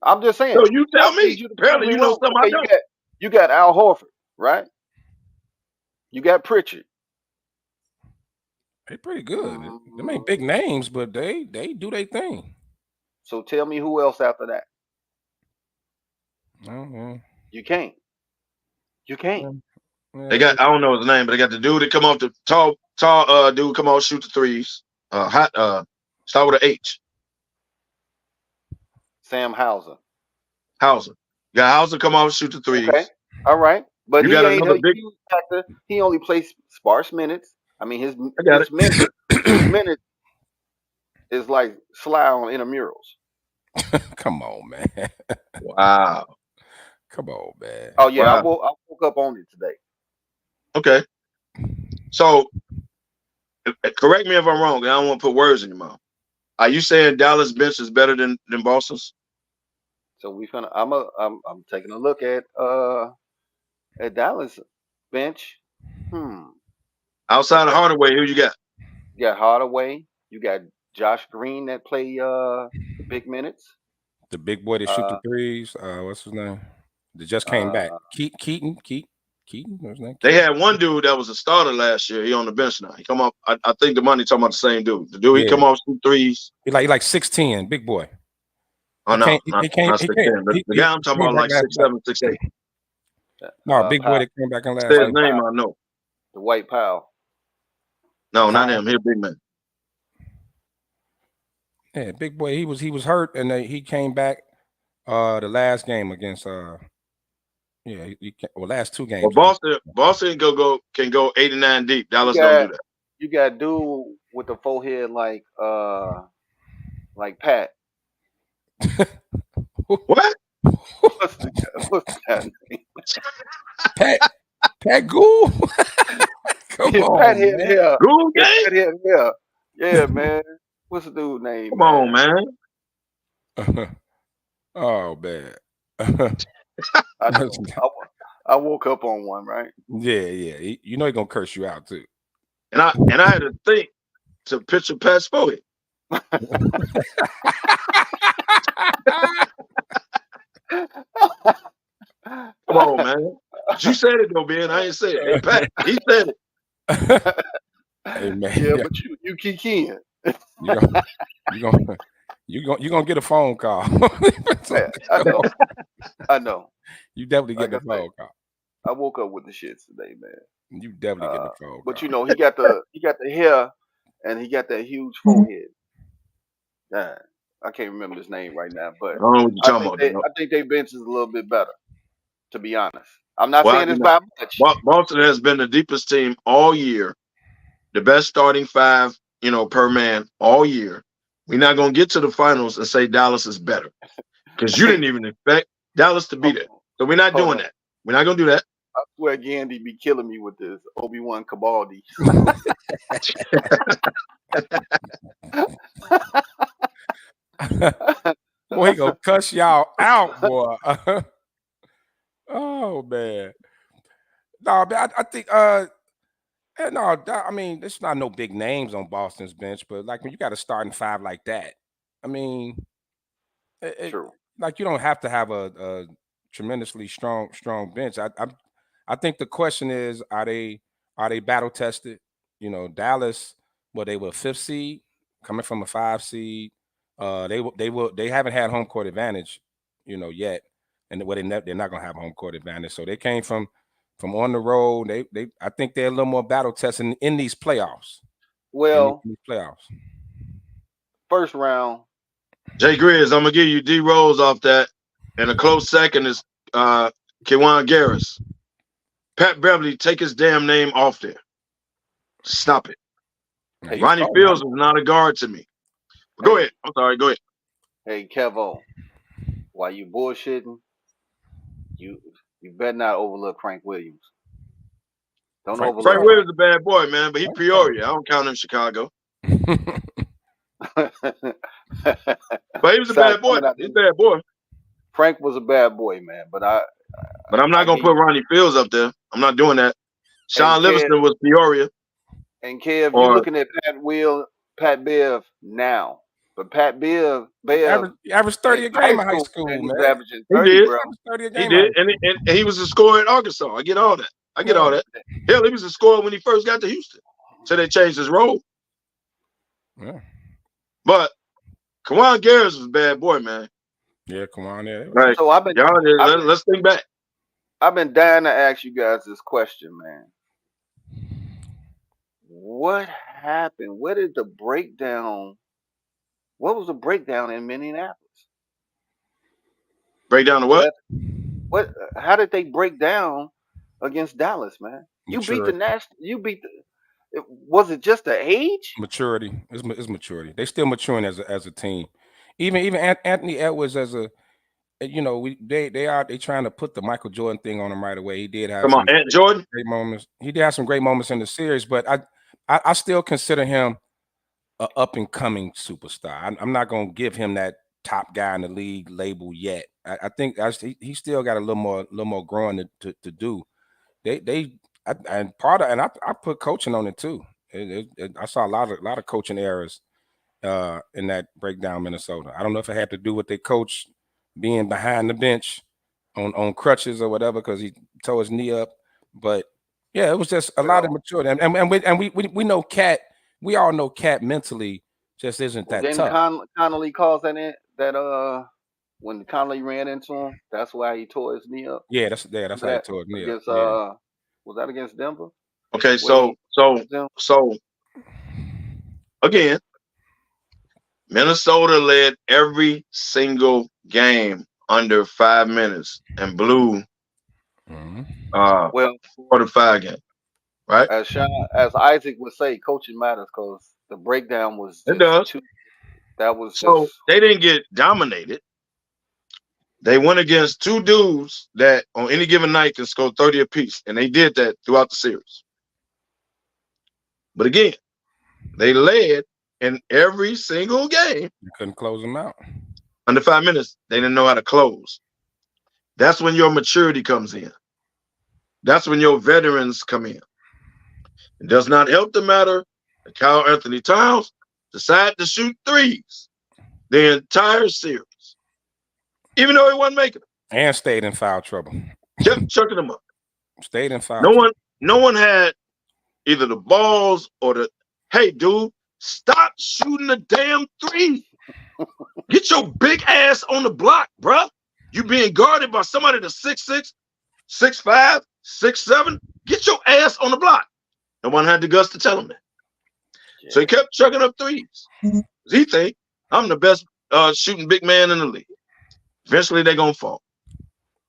I'm just saying. So you tell I need me. you to prove Apparently me you know wrong. something I Okay, don't. you got Al Horford, right? You got Pritchard. They pretty good. Them ain't big names, but they do their thing. So tell me who else after that. Mm-hmm. You can't. You can't. They got, I don't know his name, but they got the dude that come off the tall dude come off shoot the threes. Start with an H. Sam Hauser. Hauser. You got Hauser come off shoot the threes. Okay. All right. But You he got ain't another a big. huge factor. He only plays sparse minutes. I mean his got it. minutes is like Sly on intramurals. Come on, man. Wow. Come on, man. Oh yeah, Wow. I woke up on it today. Okay. So correct me if I'm wrong. I don't want to put words in your mouth. Are you saying Dallas bench is better than Boston's? So I'm taking a look at Dallas bench. Outside of Hardaway, who you got? You got Hardaway. You got Josh Green that play the big minutes. The big boy that shoot the threes. What's his name? That just came back. Keaton. What's his name? They had one dude that was a starter last year. He on the bench now. He come off. I think the money talking about the same dude. The dude he come off shoot threes. He like 6'10", big boy. Oh no, he came. Not 6'10". The guy I'm talking about like 6'7", 6'8". No, big boy that came back in last. Say his name, I know. The White Powell. No, not him. He's a big man. Yeah, big boy. He was hurt, and he came back The last game against last 2 games. Well, Boston can go 89 deep. Dallas don't do that. You got dude with the forehead like Pat. What? What's that name? Pat Gould. Come on, Pat head man. hair. Gould gang? Pat head hair. Yeah, man. What's the dude name? Come on, man. Oh man. I woke up on one, right? Yeah. You know he's gonna curse you out too. And I had to think to picture Pat's forehead. Come on, man. You said it though, Ben. I ain't say it. Hey, Pat, he said it. Hey man. Yeah, but you kick in. You're gonna get a phone call. I know. You definitely get the phone call. I woke up with the shits today, man. You definitely get the phone call. But you know, he got the hair and he got that huge forehead. I can't remember his name right now, but I don't know what you're talking about. I think their bench is a little bit better, to be honest. I'm not saying it's by much. Boston has been the deepest team all year, the best starting 5, per man all year. We're not gonna get to the finals and say Dallas is better because you didn't even expect Dallas to be there. So we're not doing that. We're not gonna do that. I swear, Gandy be killing me with this Obi-Wan Cabaldi. Boy, he gonna cuss y'all out, boy. Oh man. No, man, I think I mean, there's not no big names on Boston's bench, but like when you got a starting 5 like that, I mean, True. Like you don't have to have a tremendously strong bench. I think the question is, are they battle tested? Dallas, they were a 5th seed coming from a 5 seed. They haven't had home court advantage, yet, and they're not gonna have home court advantage. So they came from on the road. I think they're a little more battle tested in these playoffs. Well, in these playoffs. First round. Jay Grizz, I'm gonna give you D Rose off that, and a close second is Kevon Garris. Pat Beverly, take his damn name off there. Stop it. Hey, Ronnie Fields was not a guard to me. Go ahead. I'm sorry. Go ahead. Hey, Kevo, while you bullshitting, you better not overlook Frank Williams. Don't overlook. Frank Williams is a bad boy, man, but he Peoria. I don't count him Chicago. But he was a bad boy. He's a bad boy. Frank was a bad boy, man. But I'm not gonna put Ronnie Fields up there. I'm not doing that. Sean Livingston was Peoria. And Kev, you're looking at Pat Bev now. But Pat Bev averaged 30 a game in high school, man. He was averaging 30, bro. 30 a game. He did, and he was a scorer at Arkansas. I get all that. Hell, he was a scorer when he first got to Houston. So they changed his role. Yeah. But Kevon Garris was a bad boy, man. Yeah, Kevon. Yeah. Right. So let's think back. I've been dying to ask you guys this question, man. What happened? What was the breakdown in Minneapolis? Breakdown to what? How did they break down against Dallas, man? Maturity. Was it just the age? Maturity. It's maturity. They still maturing as a team. Even Anthony Edwards as a, they trying to put the Michael Jordan thing on him right away. He did have Jordan. Great moments. He did have some great moments in the series, but I still consider him an up and coming superstar. I'm not gonna give him that top guy in the league label yet. I think he still got a little more growing to do. I put coaching on it too. I saw a lot of coaching errors in that breakdown Minnesota. I don't know if it had to do with their coach being behind the bench on crutches or whatever because he tore his knee up. But yeah, it was just a lot of maturity. And we know Cat. We all know Cat mentally just isn't that tough. Connolly calls that when Connolly ran into him, that's why he tore his knee up. Yeah, that's how he tore his knee up. Was that against Denver? Okay, so again, Minnesota led every single game under 5 minutes and blew well 4 to 5 game, right? as Isaac would say, coaching matters because the breakdown was It just does. too. That was So just they didn't get dominated. They went against two dudes that on any given night can score 30 apiece, and they did that throughout the series. But again, they led in every single game. You couldn't close them out. Under 5 minutes, they didn't know how to close. That's when your maturity comes in. That's when your veterans come in. It does not help the matter that Kyle Anthony Towns decided to shoot threes the entire series, even though he wasn't making them. And stayed in foul trouble. Kept chucking them up. Stayed in foul trouble. No one had either the balls or the, hey, dude, stop shooting the damn three. Get your big ass on the block, bruh. You being guarded by somebody that's 6'6", 6'5", 6'7". Get your ass on the block. No one had the guts to tell him that. Yeah. So he kept chucking up threes. He think, I'm the best shooting big man in the league. Eventually, they're going to fall.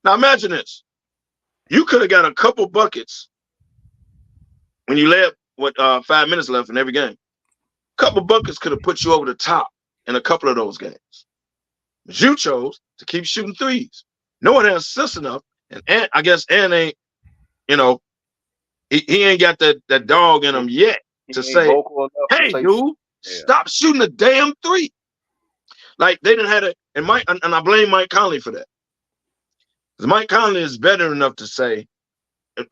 Now, imagine this. You could have got a couple buckets when you led with 5 minutes left in every game. A couple buckets could have put you over the top in a couple of those games. But you chose to keep shooting threes. No one has sense enough. And I guess Ant ain't, he ain't got that dog in him yet to say, hey, dude, stop shooting the damn three. Like they didn't have it. And I blame Mike Conley for that. Because Mike Conley is better enough to say,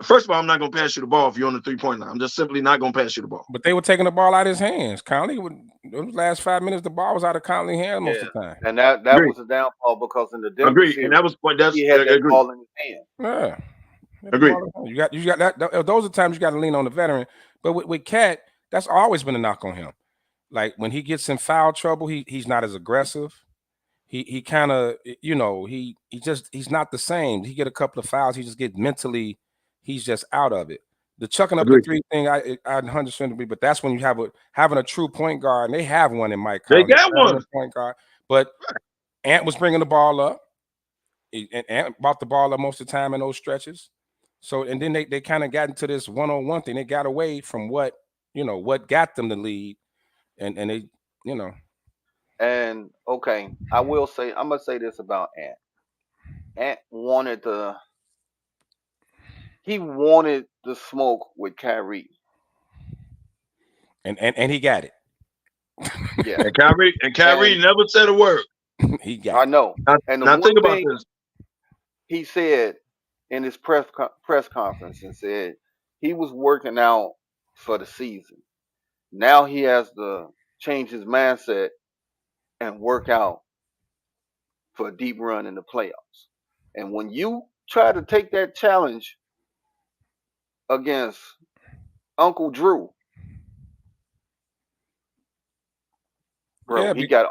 first of all, I'm not going to pass you the ball if you're on the 3-point line. I'm just simply not going to pass you the ball. But they were taking the ball out of his hands. Conley, those last 5 minutes, the ball was out of Conley's hands most of the time. And that was a downfall because in the Denver series, and that was he had that ball in his hand. Yeah. Agreed. You got that. Those are times you got to lean on the veteran. But with Cat, that's always been a knock on him. Like when he gets in foul trouble, he's not as aggressive. He kind of, he's not the same. He get a couple of fouls, he just get mentally, he's just out of it. The chucking up the three thing, I 100% agree. But that's when you having a true point guard, and they have one in Mike Conley. They got one point guard, but Ant was bringing the ball up, and Ant brought the ball up most of the time in those stretches. So, and then they kind of got into this one-on-one thing. They got away from what got them the lead, and they, And okay, I'm gonna say this about Ant. Ant wanted the smoke with Kyrie. And he got it. Yeah. And Kyrie never said a word. He got I know. And now think about this. He said in his press conference and said he was working out for the season. Now he has to change his mindset and work out for a deep run in the playoffs. And when you try to take that challenge against Uncle Drew, bro, Yeah, he got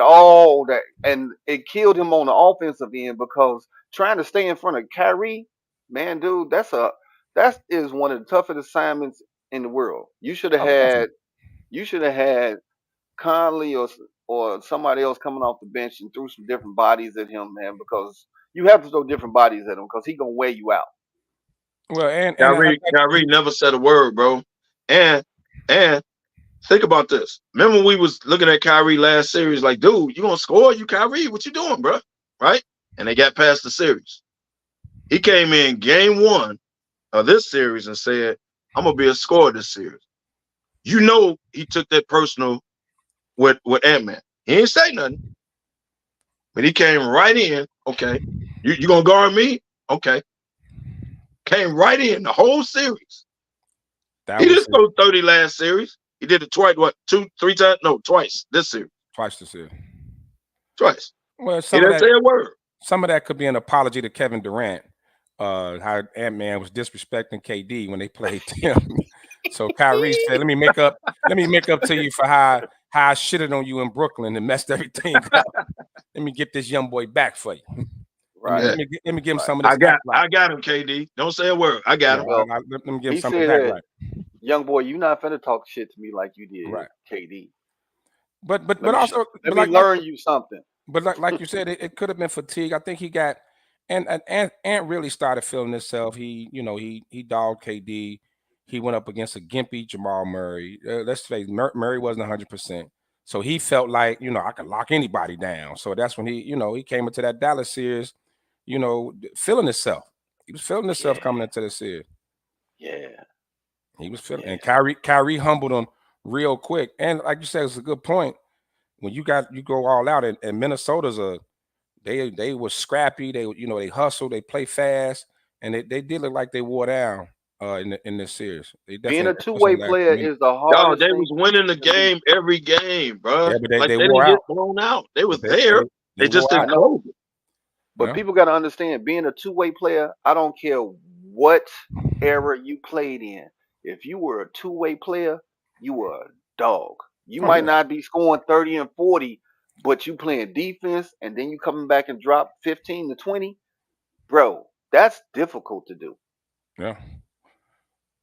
all that, and it killed him on the offensive end because trying to stay in front of Kyrie, man, dude, that is one of the toughest assignments in the world. You should have had Conley or somebody else coming off the bench and threw some different bodies at him, man, because you have to throw different bodies at him because he's gonna wear you out. Well, and Kyrie never said a word, bro. And think about this. Remember we was looking at Kyrie last series, like, dude, you gonna score? You Kyrie? What you doing, bro? Right? And they got past the series. He came in game 1 of this series and said, I'm gonna be a scorer this series. You know he took that personal with Ant-Man. He ain't say nothing. But he came right in. Okay. You gonna guard me? Okay. Came right in the whole series. He didn't score 30 last series. He did it twice, three times? No, twice this series. Twice this year. Twice. Well, he didn't say a word. Some of that could be an apology to Kevin Durant. How Ant-Man was disrespecting KD when they played him. So Kyrie said, let me make up to you for how I shitted on you in Brooklyn and messed everything up. Let me get this young boy back for you. Right. Let me give him some of this. I got him, KD. Don't say a word. I got him. Well, let me give him something back right. Young boy, you're not finna talk shit to me like you did, right. KD. But also let me learn you something. But like you said, it could have been fatigue. I think he got and really started feeling himself. He dogged KD. He went up against a gimpy Jamal Murray. Let's face it, Murray wasn't 100%. So he felt like, I could lock anybody down. So that's when he came into that Dallas series, feeling himself. He was feeling himself coming into the series. Yeah. He was feeling, and Kyrie humbled him real quick. And like you said, it's a good point. When you go all out, and Minnesota's they were scrappy. They hustle, they play fast, and they did look like they wore down in this series. Being a two-way player is the hardest. They was winning the game every game, bro. Yeah, but they didn't wore get out. blown out. They was there. They just didn't close it. But people got to understand, being a two-way player, I don't care what era you played in. If you were a two-way player, you were a dog. You might not be scoring 30 and 40, but you playing defense, and then you coming back and drop 15 to 20. Bro, that's difficult to do. Yeah.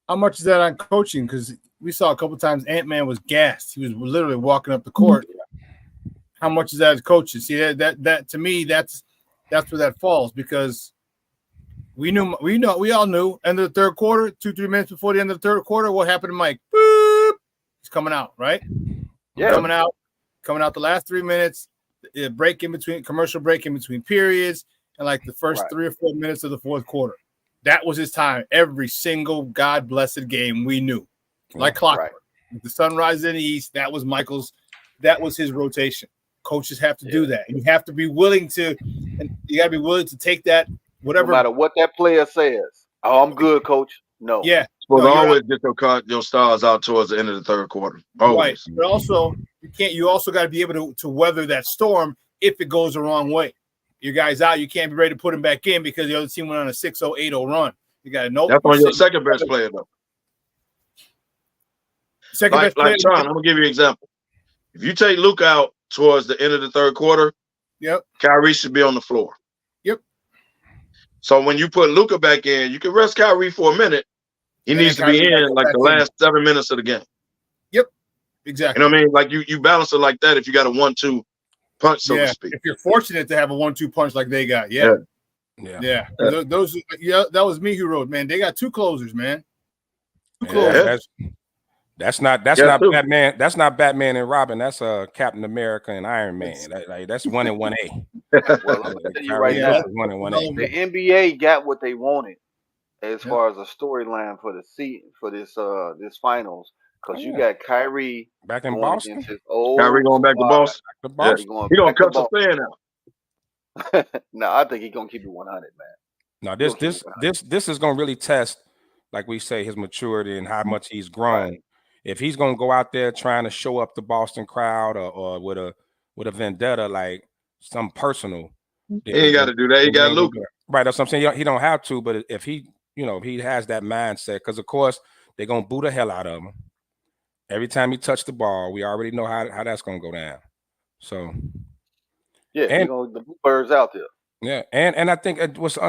How much is that on coaching? Because we saw a couple times Ant-Man was gassed. He was literally walking up the court. How much is that as coaching? See, that to me, that's where that falls, because we all knew end of the third quarter, 2-3 minutes before the end of the third quarter, what happened to Mike? Boop! He's coming out, right? Yeah. Coming out the last 3 minutes, commercial break in between periods, and like the first 3 or 4 minutes of the fourth quarter. That was his time. Every single God blessed game we knew. Like clockwork. If the sun rises in the east, that was his rotation. Coaches have to do that. And you have to be willing to, and you gotta be willing to take that, whatever. No matter what that player says. Oh, I'm good, coach. No. Yeah. Well, always get your stars out towards the end of the third quarter. Always. Right. But also, you also got to be able to weather that storm if it goes the wrong way. Your guy's out, you can't be ready to put him back in because the other team went on a 6-0, 8-0 run. You got to know. That's on your second best player, though. Second best player. Sean, I'm gonna give you an example. If you take Luke out towards the end of the third quarter, Kyrie should be on the floor. Yep. So when you put Luka back in, you can rest Kyrie for a minute. He needs to be in like the last 7 minutes of the game. Yep. Exactly. You know what I mean? Like you balance it like that if you got a 1-2 punch, so to speak. If you're fortunate to have a 1-2 punch like they got, that was me who wrote, man. They got two closers, man. Two closers. That's not Batman. That's not Batman and Robin. That's Captain America and Iron Man. That's 1 and 1A. Well, I'm gonna tell you right now, 1 and 1A. the NBA got what they wanted as far as a storyline for this finals, because you got Kyrie back in Boston. Kyrie going back to Boston. He gonna cut the fan out. No, I think he's gonna keep it 100, man. No, this is gonna really test, like we say, his maturity and how much he's grown. Right. If he's gonna go out there trying to show up the Boston crowd or with a vendetta, like some personal, he ain't got to do that. He got Luka. Right, that's what I'm saying. He don't have to, but if he has that mindset, because of course they're gonna boo the hell out of him every time he touch the ball. We already know how that's gonna go down. So the birds out there. Yeah, and I think what's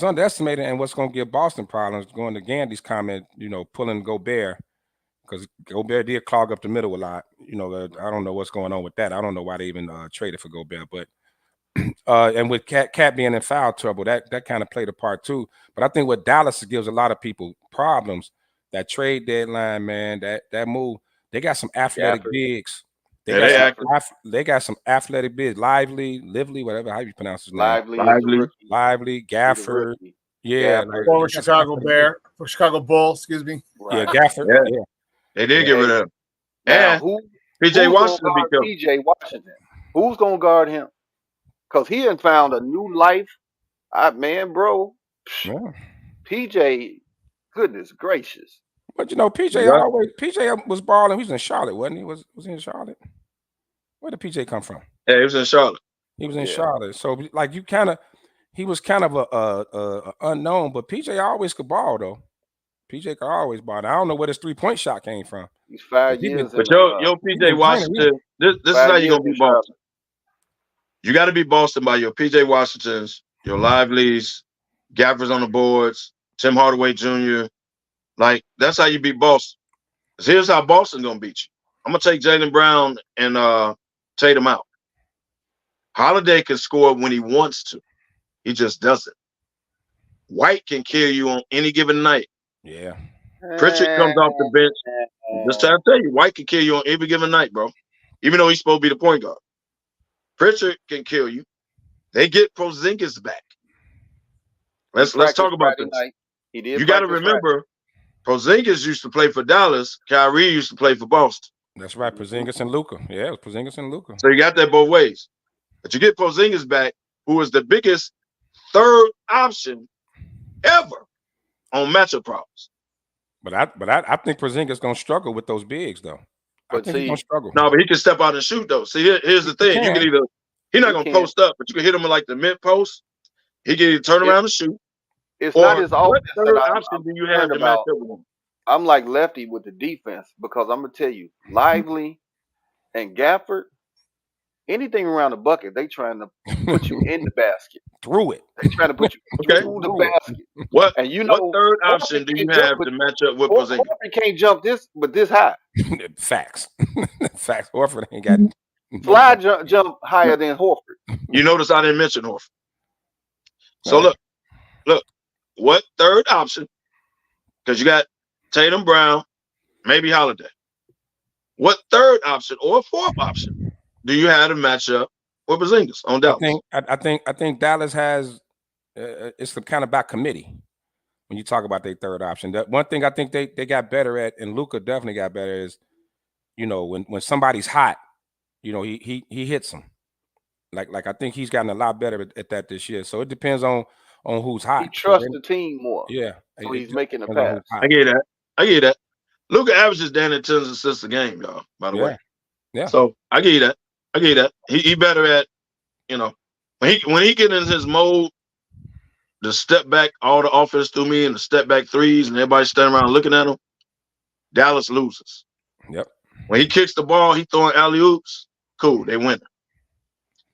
underestimated and what's gonna give Boston problems, going to Gandy's comment, pulling Gobert. Because Gobert did clog up the middle a lot. I don't know what's going on with that. I don't know why they even traded for Gobert. But and with Cat being in foul trouble, that kind of played a part too. But I think what Dallas gives a lot of people problems, that trade deadline, man, that move, they got some athletic bigs. They got some athletic bigs. Lively, whatever, how you pronounce his name. Lively, Gafford. Yeah. Former Chicago Bear, for Chicago Bull, excuse me. Right. Yeah, Gafford. Yeah. They did get rid of him. Now, PJ Washington PJ Washington. Who's gonna guard him? Because he has found a new life. Bro. Yeah. PJ, goodness gracious. But PJ was balling. He was in Charlotte, wasn't he? Was he in Charlotte? Where did PJ come from? Yeah, he was in Charlotte. He was in Charlotte. So like he was kind of a unknown, but PJ always could ball though. PJ could always ball. I don't know where this 3-point shot came from. He's 5 years. But your PJ Washington, this is how you're gonna be Boston. You got to be Boston by your PJ Washingtons, your Lively's, Gaffers on the boards, Tim Hardaway Jr. Like that's how you beat Boston. Because here's how Boston's gonna beat you. I'm gonna take Jaylen Brown and Tatum out. Holiday can score when he wants to. He just doesn't. White can kill you on any given night. Yeah. Pritchard comes off the bench. Just trying to tell you, White can kill you on every given night, bro. Even though he's supposed to be the point guard. Pritchard can kill you. They get Porzingis back. Let's talk about this. You got to remember, Porzingis used to play for Dallas. Kyrie used to play for Boston. That's right, Porzingis and Luka. Yeah, it was Porzingis and Luka. So you got that both ways. But you get Porzingis back, who is the biggest third option ever on matchup problems. But I think Porzingis gonna struggle with those bigs though. I think he's gonna struggle. No, but he can step out and shoot though. See, here's the thing: you can either he's not gonna post up, but you can hit him with like the mid post. He can either turn around and shoot. It's not his offense. What third option do you have to match up with him? I'm like Lefty with the defense because I'm gonna tell you, Lively and Gafford, anything around the bucket, they trying to put you in the basket. Through it. They trying to put you through the basket. What? And you know, what third option do you have to match up with Porzingis? Horford can't jump this high. Facts. Facts. Horford ain't got Fly jump higher than Horford. You notice I didn't mention Horford. So look, what third option? Because you got Tatum, Brown, maybe Holiday. What third option or fourth option do you have to match up with Porzingis on Dallas? I think Dallas has it's kind of by committee when you talk about their third option. The one thing I think they got better at, and Luka definitely got better, is when somebody's hot, he hits them. Like I think he's gotten a lot better at that this year. So it depends on who's hot. He trusts the team more. Yeah. So he's making a pass. I get that. Luka averages down at 10 assists a game, y'all, by the way. Yeah. So I get that. He better at, when he get in his mode, the step back, all the offense through me and the step back threes and everybody standing around looking at him, Dallas loses. Yep. When he kicks the ball, he throwing alley-oops, cool, they win.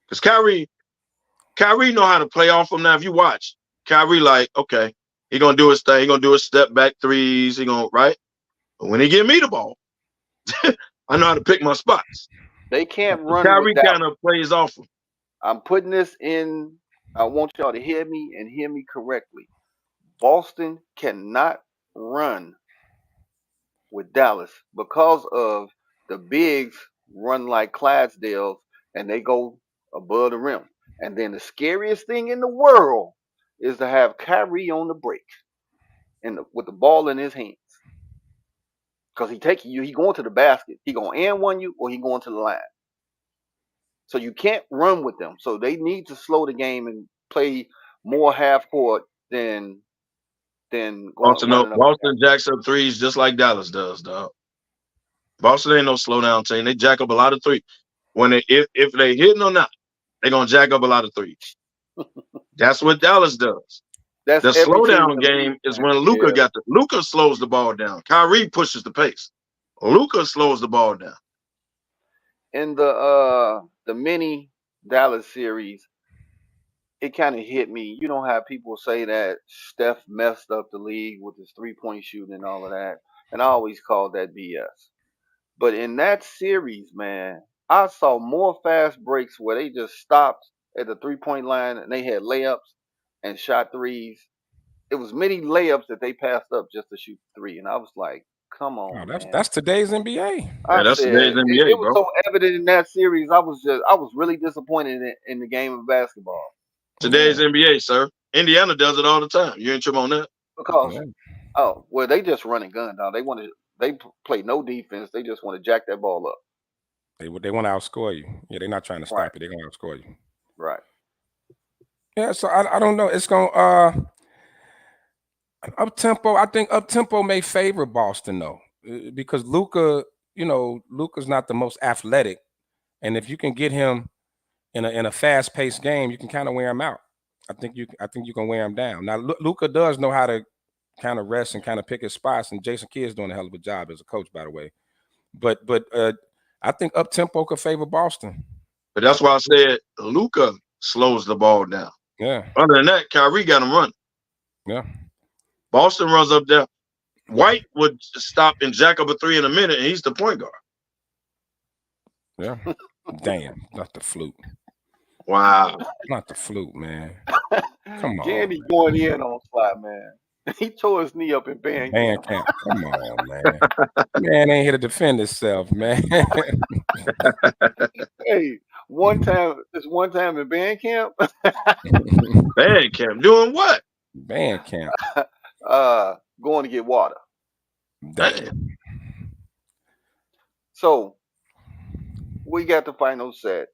Because Kyrie know how to play off him now. If you watch, Kyrie like, okay, he gonna do his thing. He gonna do his step back threes. He gonna right. But when he give me the ball, I know how to pick my spots. They can't run. Kyrie kind of plays off him. I'm putting this in. I want y'all to hear me and hear me correctly. Boston cannot run with Dallas because of the bigs run like Clydesdales and they go above the rim. And then the scariest thing in the world is to have Kyrie on the break and with the ball in his hands. Because he going to the basket. He going to and one you or he going to the line. So you can't run with them. So they need to slow the game and play more half court than going. Boston jacks up threes just like Dallas does, dog. Boston ain't no slow down team. They jack up a lot of threes. If they hitting or not, they're gonna jack up a lot of threes. That's what Dallas does. The slowdown game is when Luka slows the ball down. Kyrie pushes the pace. Luka slows the ball down. In the mini Dallas series, it kind of hit me. You know how people say that Steph messed up the league with his 3-point shooting and all of that, and I always called that BS. But in that series, man, I saw more fast breaks where they just stopped at the 3-point line and they had layups and shot threes. It was many layups that they passed up just to shoot three, and I was like, "Come on, that's today's NBA." That's today's NBA, it was so evident in that series. I was really disappointed in the game of basketball. Today's NBA, sir. Indiana does it all the time. You ain't trip on that? Because they just run and gun now. They play no defense. They just want to jack that ball up. They want to outscore you. Yeah, they're not trying to stop it. They're going to outscore you. Right. Yeah, so I don't know. It's going up tempo. I think up tempo may favor Boston though, because Luka's not the most athletic, and if you can get him in a fast paced game, you can kind of wear him out. I think you can wear him down. Now Luka does know how to kind of rest and kind of pick his spots, and Jason Kidd's doing a hell of a job as a coach, by the way. But I think up tempo could favor Boston. But that's why I said Luka slows the ball down. Yeah. Other than that, Kyrie got him running. Yeah. Boston runs up there. White would stop and jack up a three in a minute, and he's the point guard. Yeah. Damn, not the flute. Wow. Not the flute, man. Come on. Jandy Man. going in on Sly, man. He tore his knee up in band camp. Come on, man. Man ain't here to defend himself, man. Hey, one time in band camp, Band camp doing what? Band camp. going to get water. Damn. So we got the final set,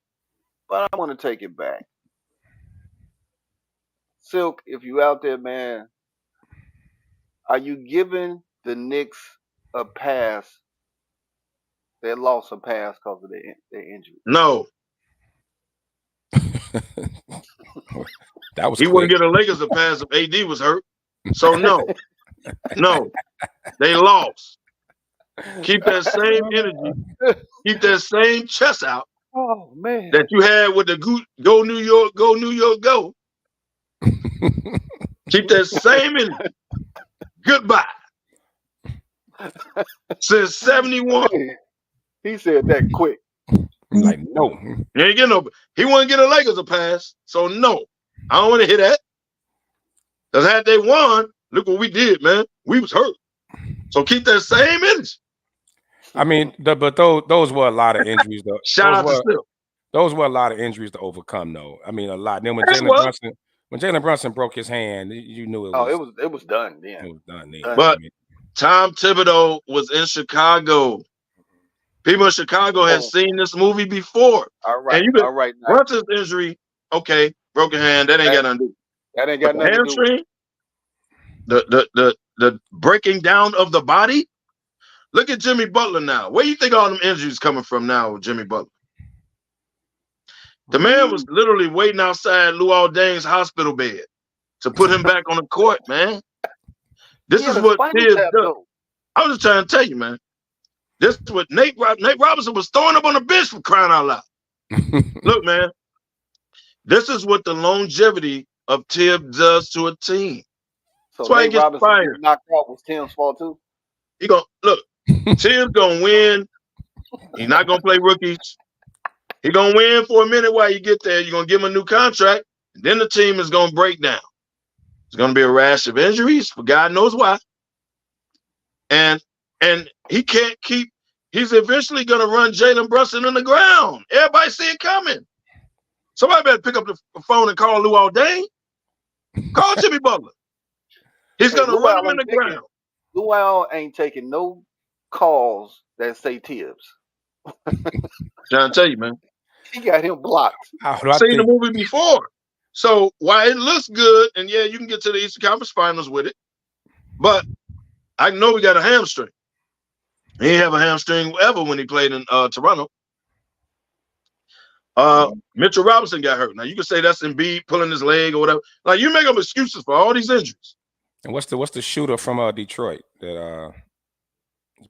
but I want to take it back. Silk, if you out there, man, are you giving the Knicks a pass? They lost a pass because of their injury. No. That was he quick. wouldn't get the Lakers a pass if AD was hurt. So no. No. They lost. Keep that same energy. Keep that same chest out. Oh man. That you had with the go New York, go New York, go. Keep that same energy. Goodbye. Since 71. He said that quick. Like, no. He ain't getting no. He wouldn't get the Lakers a pass. So no. I don't want to hear that. Because had they won, look what we did, man. We was hurt. So keep that same energy. I mean, but those were a lot of injuries, though. Shout out to Still. Those were a lot of injuries to overcome, though. I mean, a lot. Then when Jalen Brunson broke his hand, you knew it was. It was done then. It was done then. But Tom Thibodeau was in Chicago. People in Chicago had seen this movie before. All right. All right. Brunson's injury, okay, broken hand. That ain't got nothing to do. That ain't got nothing hamstring, to do. The breaking down of the body. Look at Jimmy Butler now. Where you think all them injuries coming from now with Jimmy Butler? The man was literally waiting outside Luol Deng's hospital bed to put him back on the court, man. This is what Tibbs does. I was just trying to tell you, man. This is what Nate Robinson was throwing up on the bench for crying out loud. Look, man. This is what the longevity of Tibbs does to a team. So that's why Nate he gets Robinson fired. Knocked out was Tim's fault too. He gonna look. Tibbs gonna win. He's not gonna play rookies. He gonna win for a minute while you get there. You're gonna give him a new contract, and then the team is gonna break down. It's gonna be a rash of injuries, for God knows why. And he can't keep. He's eventually gonna run Jalen Brunson in the ground. Everybody see it coming. Somebody better pick up the phone and call Luol Deng. Call Jimmy Butler. He's gonna run him in the ground. Luol ain't taking no calls that say Tibbs. Trying to tell you, man. He got him blocked. I've seen the movie before. So while it looks good, and yeah, you can get to the Eastern Conference Finals with it, but I know we got a hamstring. He didn't have a hamstring ever when he played in Toronto. Mitchell Robinson got hurt. Now you can say that's Embiid pulling his leg or whatever. Like you make up excuses for all these injuries. And what's the shooter from Detroit that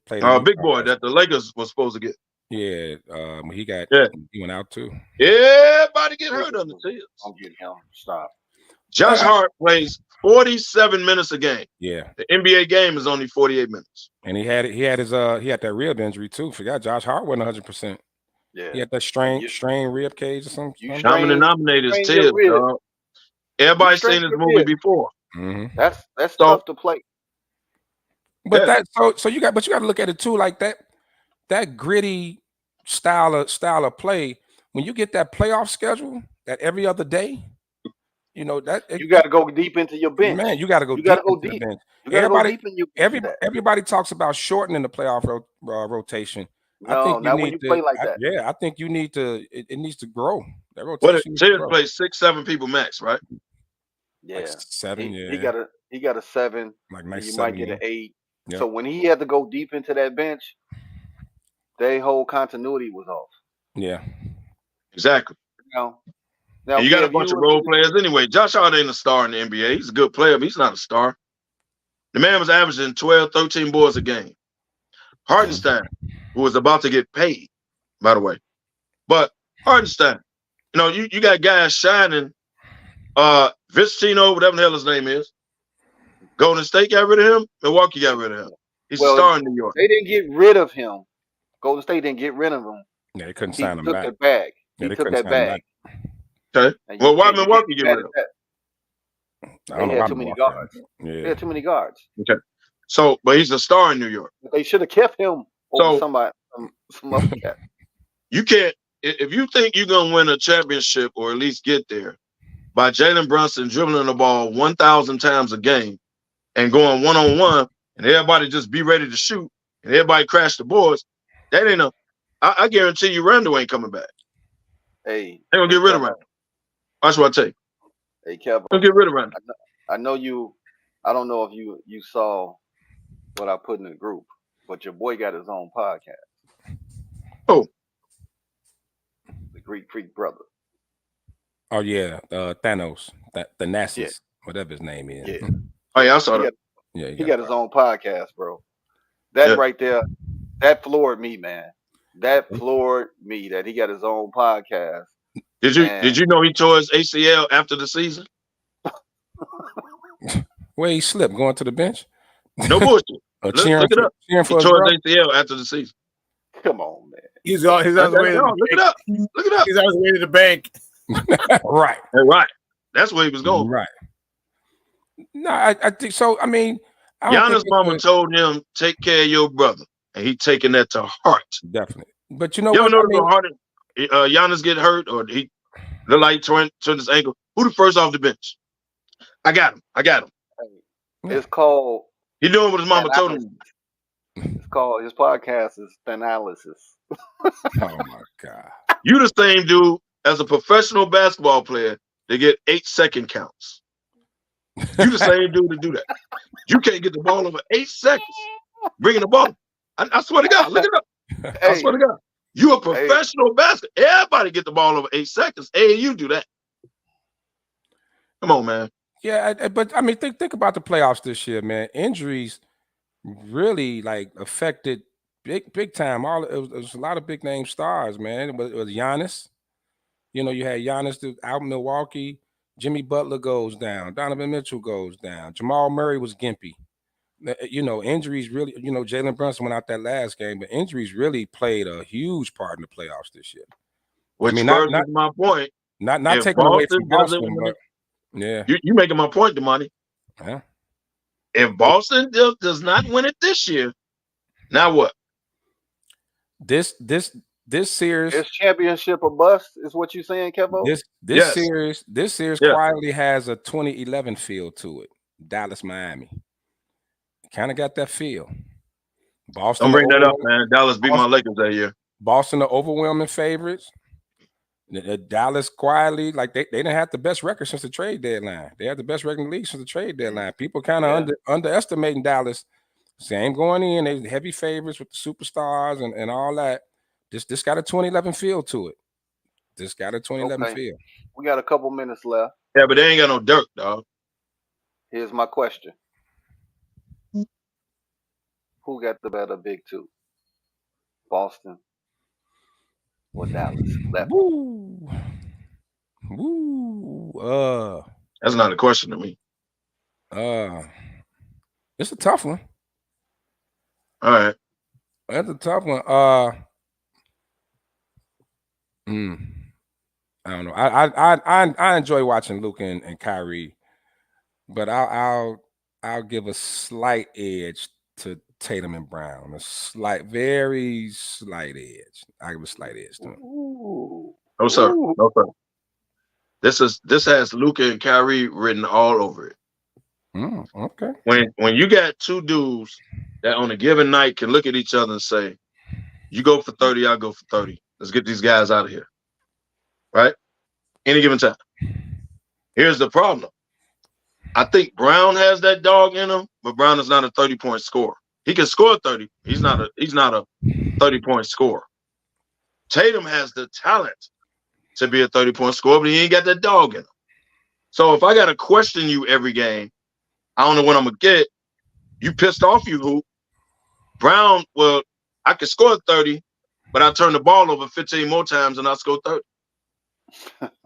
played? Big boy that the Lakers was supposed to get. Yeah, he went out too. Everybody get hurt on the Tibbs. Don't get him. Stop. Josh Hart plays 47 minutes a game. Yeah, the NBA game is only 48 minutes. And he had that rib injury too. Forgot Josh Hart wasn't 100%. Yeah, he had that strain rib cage or something. Common denominator is Tibbs. Everybody's seen this movie before. Mm-hmm. That's tough to play. But you got to look at it too, like that gritty style of play. When you get that playoff schedule that every other day, you know that you got to go deep into your bench. Man, you got to go. You got to go deep. Everybody talks about shortening the playoff rotation. No, I think not when you play like that. I think you need to. It needs to grow. That rotation. Tibbs plays 6-7 people max, right? Yeah, like 7. He got a 7. Like nice. You 7, might get an 8. Yeah. So when he had to go deep into that bench, their whole continuity was off. Yeah, exactly. Now you got a bunch of role players anyway. Josh Hart ain't a star in the NBA. He's a good player, but he's not a star. The man was averaging 12, 13 boards a game. Hartenstein, who was about to get paid, by the way. But Hartenstein, you got guys shining. Vicino, whatever the hell his name is. Golden State got rid of him. Milwaukee got rid of him. He's a star in New York. They didn't get rid of him. Golden State didn't get rid of him. Yeah, they couldn't sign him back. He took that bag. Okay. Well, why Milwaukee get rid of him? They had too many guards. Yeah. They had too many guards. Okay. So, but he's a star in New York. But they should have kept him over somebody, some other cat. You can't, if you think you're going to win a championship or at least get there by Jalen Brunson dribbling the ball 1,000 times a game and going one-on-one and everybody just be ready to shoot and everybody crash the boards, that ain't I guarantee you Randall ain't coming back. Hey. They're going to get rid of Randall. That's what I tell you. Hey, Kevin. They'll get rid of Randall. I know you, I don't know if you saw what I put in the group, but your boy got his own podcast. Oh. The Greek Freak brother. Oh yeah, Thanos, the Nasus, whatever his name is. Yeah. Oh yeah, I saw that. He got his own podcast, bro. That right there, that floored me, man. That floored me that he got his own podcast. Did you know he tore his ACL after the season? Where he slipped going to the bench? No bullshit. Look it up. Cheering for he tore his ACL after the season. Come on, man. He's on his way. Look it up. Look it up. He's on his way to the bank. Right. Right. That's where he was going. Right. No, I think so. I mean, Giannis' mama told him, take care of your brother. And he taking that to heart. Definitely. But you know you what? ever notice Giannis get hurt or he look like turned his ankle? Who the first off the bench? I got him. It's called. He doing what his mama told him. It's called, his podcast is Thanalysis. Oh my God. You the same dude as a professional basketball player to get 8-second counts. You the same dude to do that. You can't get the ball over 8 seconds. Bringing the ball. I swear to God, look it up. Hey, I swear to God. You a professional basketball. Everybody get the ball over 8 seconds. Hey, you do that. Come on, man. Yeah, but I mean, think about the playoffs this year, man. Injuries really like affected big time. It was a lot of big name stars, man. It was Giannis. You know, you had Giannis out in Milwaukee. Jimmy Butler goes down. Donovan Mitchell goes down. Jamal Murray was gimpy. You know, injuries really. You know, Jalen Brunson went out that last game, but injuries really played a huge part in the playoffs this year. Which not my point. Not taking away from Boston, but yeah, you making my point, Damani. Yeah. If Boston does not win it this year, now what? This series, it's championship or bust, is what you saying, Kevo? This series quietly has a 2011 feel to it. Dallas, Miami, kind of got that feel. Boston, don't bring that up, man. Dallas beat my Lakers that year. Boston, the overwhelming favorites. Dallas quietly, like they didn't have the best record since the trade deadline. They had the best record in the league since the trade deadline. People kind of underestimating Dallas. Same going in, they heavy favorites with the superstars and all that. This got a 2011 feel to it. This got a 2011 feel. We got a couple minutes left. Yeah, but they ain't got no Dirk, dog. Here's my question. Who got the better big two? Boston or Dallas? Woo. That's not a question to me. It's a tough one. All right. That's a tough one. I don't know. I enjoy watching Luka and Kyrie, but I'll give a slight edge to Tatum and Brown. Very slight edge. I give a slight edge to them. No sir. No sir. This has Luka and Kyrie written all over it. Okay. When you got two dudes that on a given night can look at each other and say, "You go for 30, I'll go for 30. Let's get these guys out of here." Right? Any given time. Here's the problem. I think Brown has that dog in him, but Brown is not a 30-point scorer. He can score 30. He's not a 30-point scorer. Tatum has the talent to be a 30-point scorer, but he ain't got that dog in him. So if I got to question you every game, I don't know what I'm going to get. You pissed off, you hoop. Brown, well, I could score 30, but I turn the ball over 15 more times and I score 30.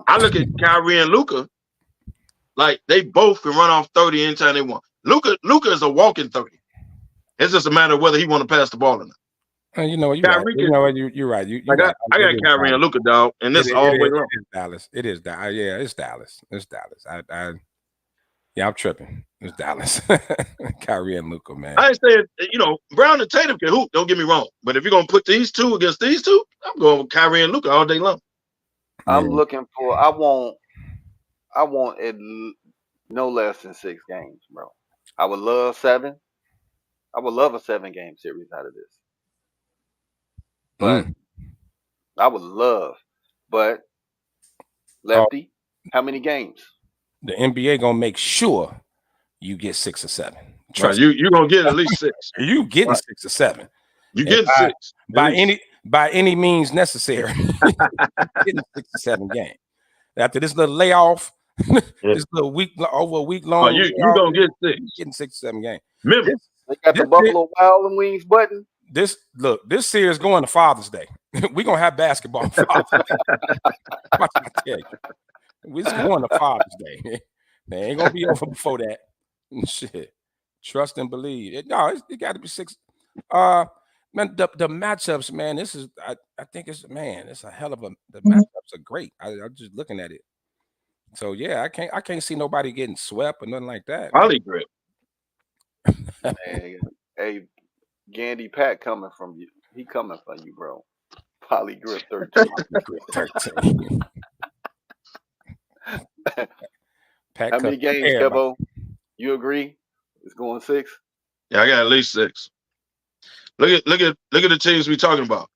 I look at Kyrie and Luka like they both can run off 30 anytime they want. Luka is a walking 30. It's just a matter of whether he want to pass the ball or not. You know what? You're right. You know what? You're right. You right. I got Kyrie and Luka, dog, and this all the way long. It is Dallas. It is Dallas. Yeah, it's Dallas. It's Dallas. Yeah, I'm tripping. It's Dallas. Kyrie and Luka, man. I ain't saying, Brown and Tatum can hoop. Don't get me wrong, but if you're gonna put these two against these two, I'm going with Kyrie and Luka all day long. I'm looking for. I want it no less than 6 games, bro. I would love 7. I would love a 7-game series out of this. But I would love. But Lefty, how many games? The NBA gonna make sure you get 6 or 7. Trust me. You're gonna get at least 6. You getting 6 or 7. You getting 6 by any means necessary. Getting 6 or 7 games. After this little layoff, this little over a week long. You gonna get 6. Getting 6 or 7 games. Remember, they got the Buffalo Wild and Wings button. This series going to Father's Day. We're gonna have basketball on Father's Day. I tell you. We're going to Father's Day. They ain't gonna be over before that. Shit. Trust and believe. No, it got to be 6. Man, the matchups, man. This is I think it's a hell of a. The matchups are great. I'm just looking at it. So yeah, I can't see nobody getting swept or nothing like that. Poly grip. Hey, Gandy Pat coming from you. He coming from you, bro. Poly grip 13. 13. How many games, Kevo? You agree? It's going 6. Yeah, I got at least 6. Look at the teams we talking about.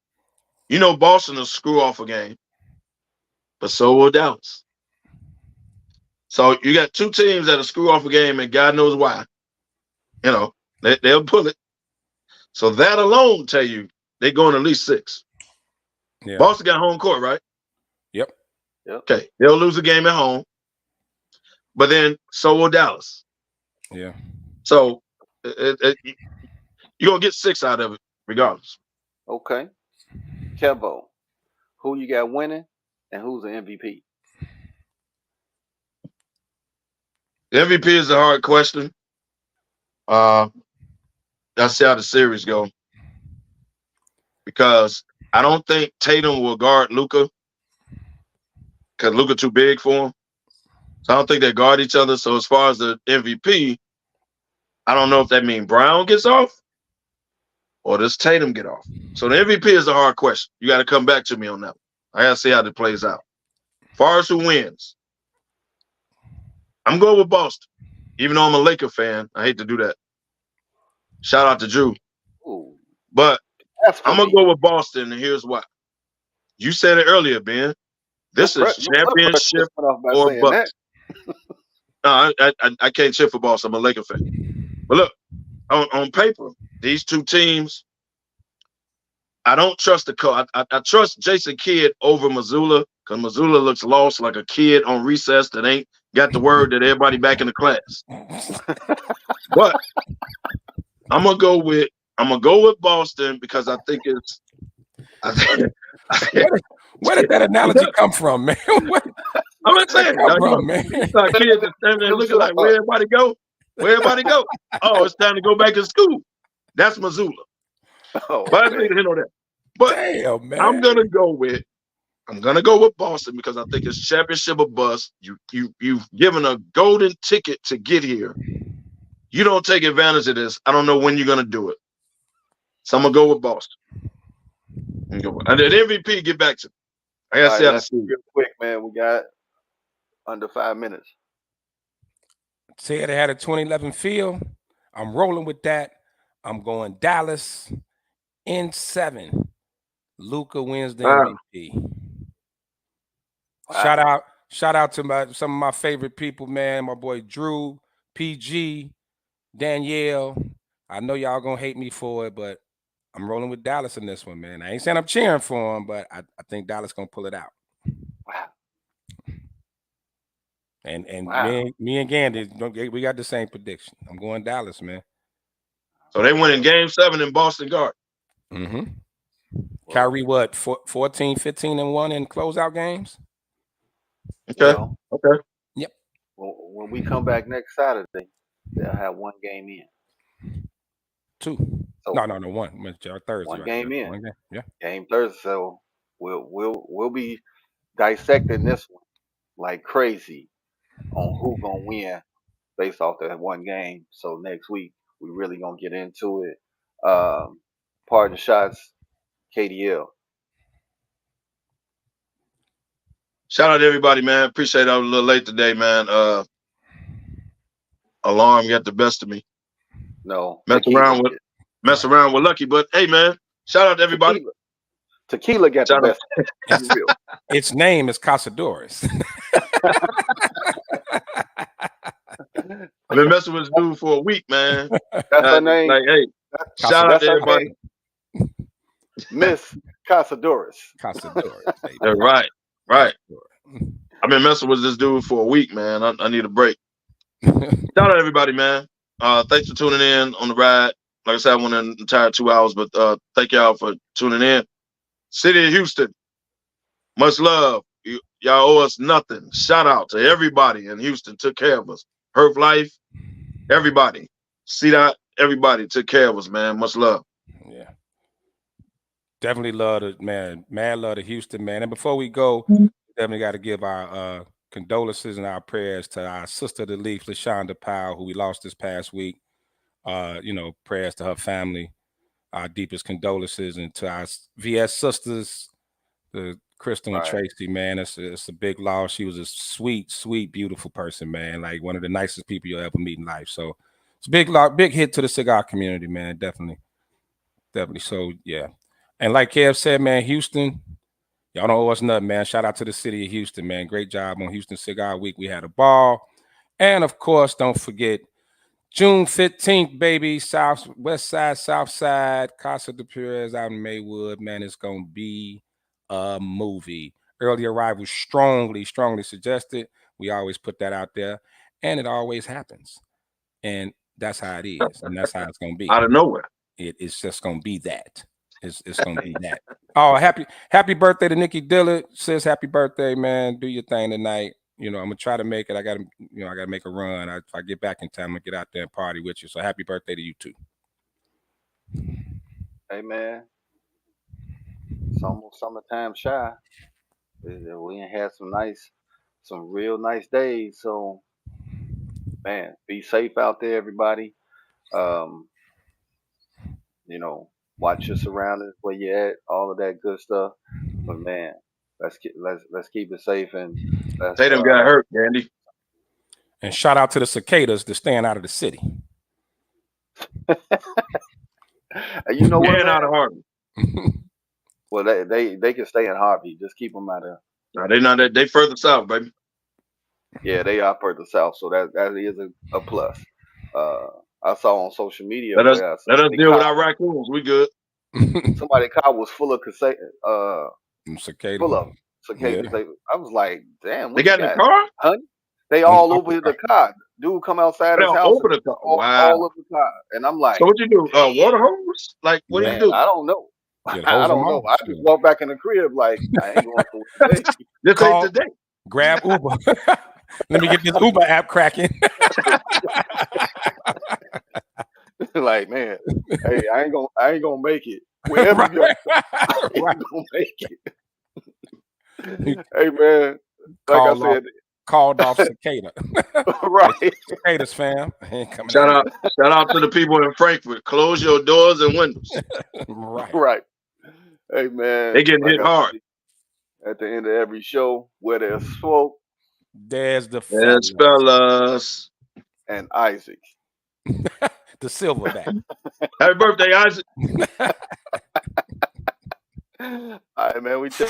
Boston will screw off a game, but so will Dallas. So you got 2 teams that'll screw off a game, and God knows why. They'll pull it. So that alone tell you they're going at least 6. Yeah. Boston got home court, right? Yep. Okay, they'll lose a game at home, but then so will Dallas. Yeah. So you're gonna get 6 out of it, regardless. Okay. Kevo, who you got winning, and who's the MVP? The MVP is a hard question. Let's see how the series go, because I don't think Tatum will guard Luka, because Luka too big for him. So I don't think they guard each other. So as far as the MVP, I don't know if that means Brown gets off or does Tatum get off. So the MVP is a hard question. You got to come back to me on that one. I got to see how that plays out. As far as who wins, I'm going with Boston. Even though I'm a Laker fan, I hate to do that. Shout out to Drew. Ooh, but I'm going to go with Boston, and here's why. You said it earlier, Ben. This is championship or bust. No, I can't cheer for Boston. I'm a Laker fan. But look, on paper, these 2 teams, I don't trust the coach. I trust Jason Kidd over Missoula, because Missoula looks lost like a kid on recess that ain't got the word that everybody back in the class. But I'm gonna go with Boston, because I think it's. Where did that analogy come from, man? I'm not saying, man. It's like kids are standing there looking like, where everybody go? Where everybody go? Oh, it's time to go back to school. That's Missoula. But I think hit on that. But damn, man. I'm gonna go with Boston, because I think it's championship or bust. You've given a golden ticket to get here. You don't take advantage of this, I don't know when you're gonna do it. So I'm gonna go with Boston. And the MVP, get back to me. I gotta see how to see real quick, man. We got under 5 minutes. Said it had a 2011 feel. I'm rolling with that. I'm going Dallas in 7. Luka wins the MVP. Wow. Shout out to some of my favorite people, man. My boy Drew, PG, Danielle. I know y'all gonna hate me for it, but I'm rolling with Dallas in this one, man. I ain't saying I'm cheering for him, but I think Dallas gonna pull it out. Wow. And wow. Me and Gandy, we got the same prediction. I'm going Dallas, man. So they win in Game 7 in Boston Garden. Mm-hmm. Kyrie, what, 14, 15, and 1 in closeout games? Okay. Okay. Yep. Well, when we come back next Saturday, they'll have 1 game in. 2. So No, one. Thursday. one Right game there. in. One game. Yeah. Game Thursday. So we'll be dissecting this one like crazy on who gonna win based off that one game. So next week we really gonna get into it. Pardon shots, KDL. Shout out to everybody, man. Appreciate it. I was a little late today, man. Alarm got the best of me. No, Mess around with Lucky, but hey, man. Shout out to everybody. Tequila got the best. Its name is Cazadores. I've been messing with this dude for a week, man. That's her name. Like, hey, shout out to everybody. Miss Cazadores. Right. I've been messing with this dude for a week, man. I need a break. Shout out to everybody, man. Thanks for tuning in on the ride. Like I said, I went an entire 2 hours, but thank y'all for tuning in. City of Houston, much love. Y'all owe us nothing. Shout out to everybody in Houston. Took care of us. Herb Life, everybody. CDOT, everybody took care of us, man. Much love. Yeah. Definitely love it, man. Mad love to Houston, man. And before we go, definitely got to give our condolences and our prayers to our sister of the leaf, LaShonda Powell, who we lost this past week. Prayers to her family. Our deepest condolences, and to our VS sisters, the Crystal and Tracy, man. It's a big loss. She was a sweet, sweet, beautiful person, man. Like one of the nicest people you'll ever meet in life. So it's a big hit to the cigar community, man. Definitely. So yeah. And like Kev said, man, Houston, y'all don't owe us nothing, man. Shout out to the city of Houston, man. Great job on Houston Cigar Week. We had a ball. And of course, don't forget, June 15th, baby, West Side, South Side, Casa de Perez out in Maywood. Man, it's going to be a movie. Early arrival strongly suggested. We always put that out there, and it always happens. And that's how it is, and that's how it's going to be. Out of nowhere. It's just going to be that. It's going to be that. Oh, happy birthday to Nikki Dillard. Says happy birthday, man. Do your thing tonight. I'm gonna try to make it. I gotta make a run. If I get back in time, I'm gonna get out there and party with you. So happy birthday to you too. Hey man, it's almost summertime shy. We ain't had some real nice days. So man, be safe out there, everybody. Watch your surroundings, where you at, all of that good stuff. But man, let's keep it safe and Tatum got hurt, Andy. And shout out to the cicadas that's staying out of the city. You know what? Out of Harvey. Well, they can stay in Harvey. Just keep them out of. No, they not that. They further south, baby. Yeah, they are further south, so that is a plus. I saw on social media. Let us deal with our raccoons. We good. Somebody's car was full of cicadas. Full of cicadas. Yeah. I was like, damn. They got in the car? Honey? They all over the car. Dude come outside his house. Over the car. All over the car. And I'm like. So what you do? Water hose? Like, what do you do? I don't know. I don't know. I just walk back in the crib like, I ain't going to today. This ain't today. Grab Uber. Let me get this Uber app cracking. Like, man, hey, I ain't gonna make it. Wherever you go, I ain't gonna make it. Hey man, like I said, called off cicada. Right. Cicadas, fam. Shout out to the people in Frankfurt. Close your doors and windows. Right. Hey man, they getting hit hard. At the end of every show, where there's smoke, there's fellas. And Isaac. The silverback. Happy birthday, Isaac. All right, man. We check.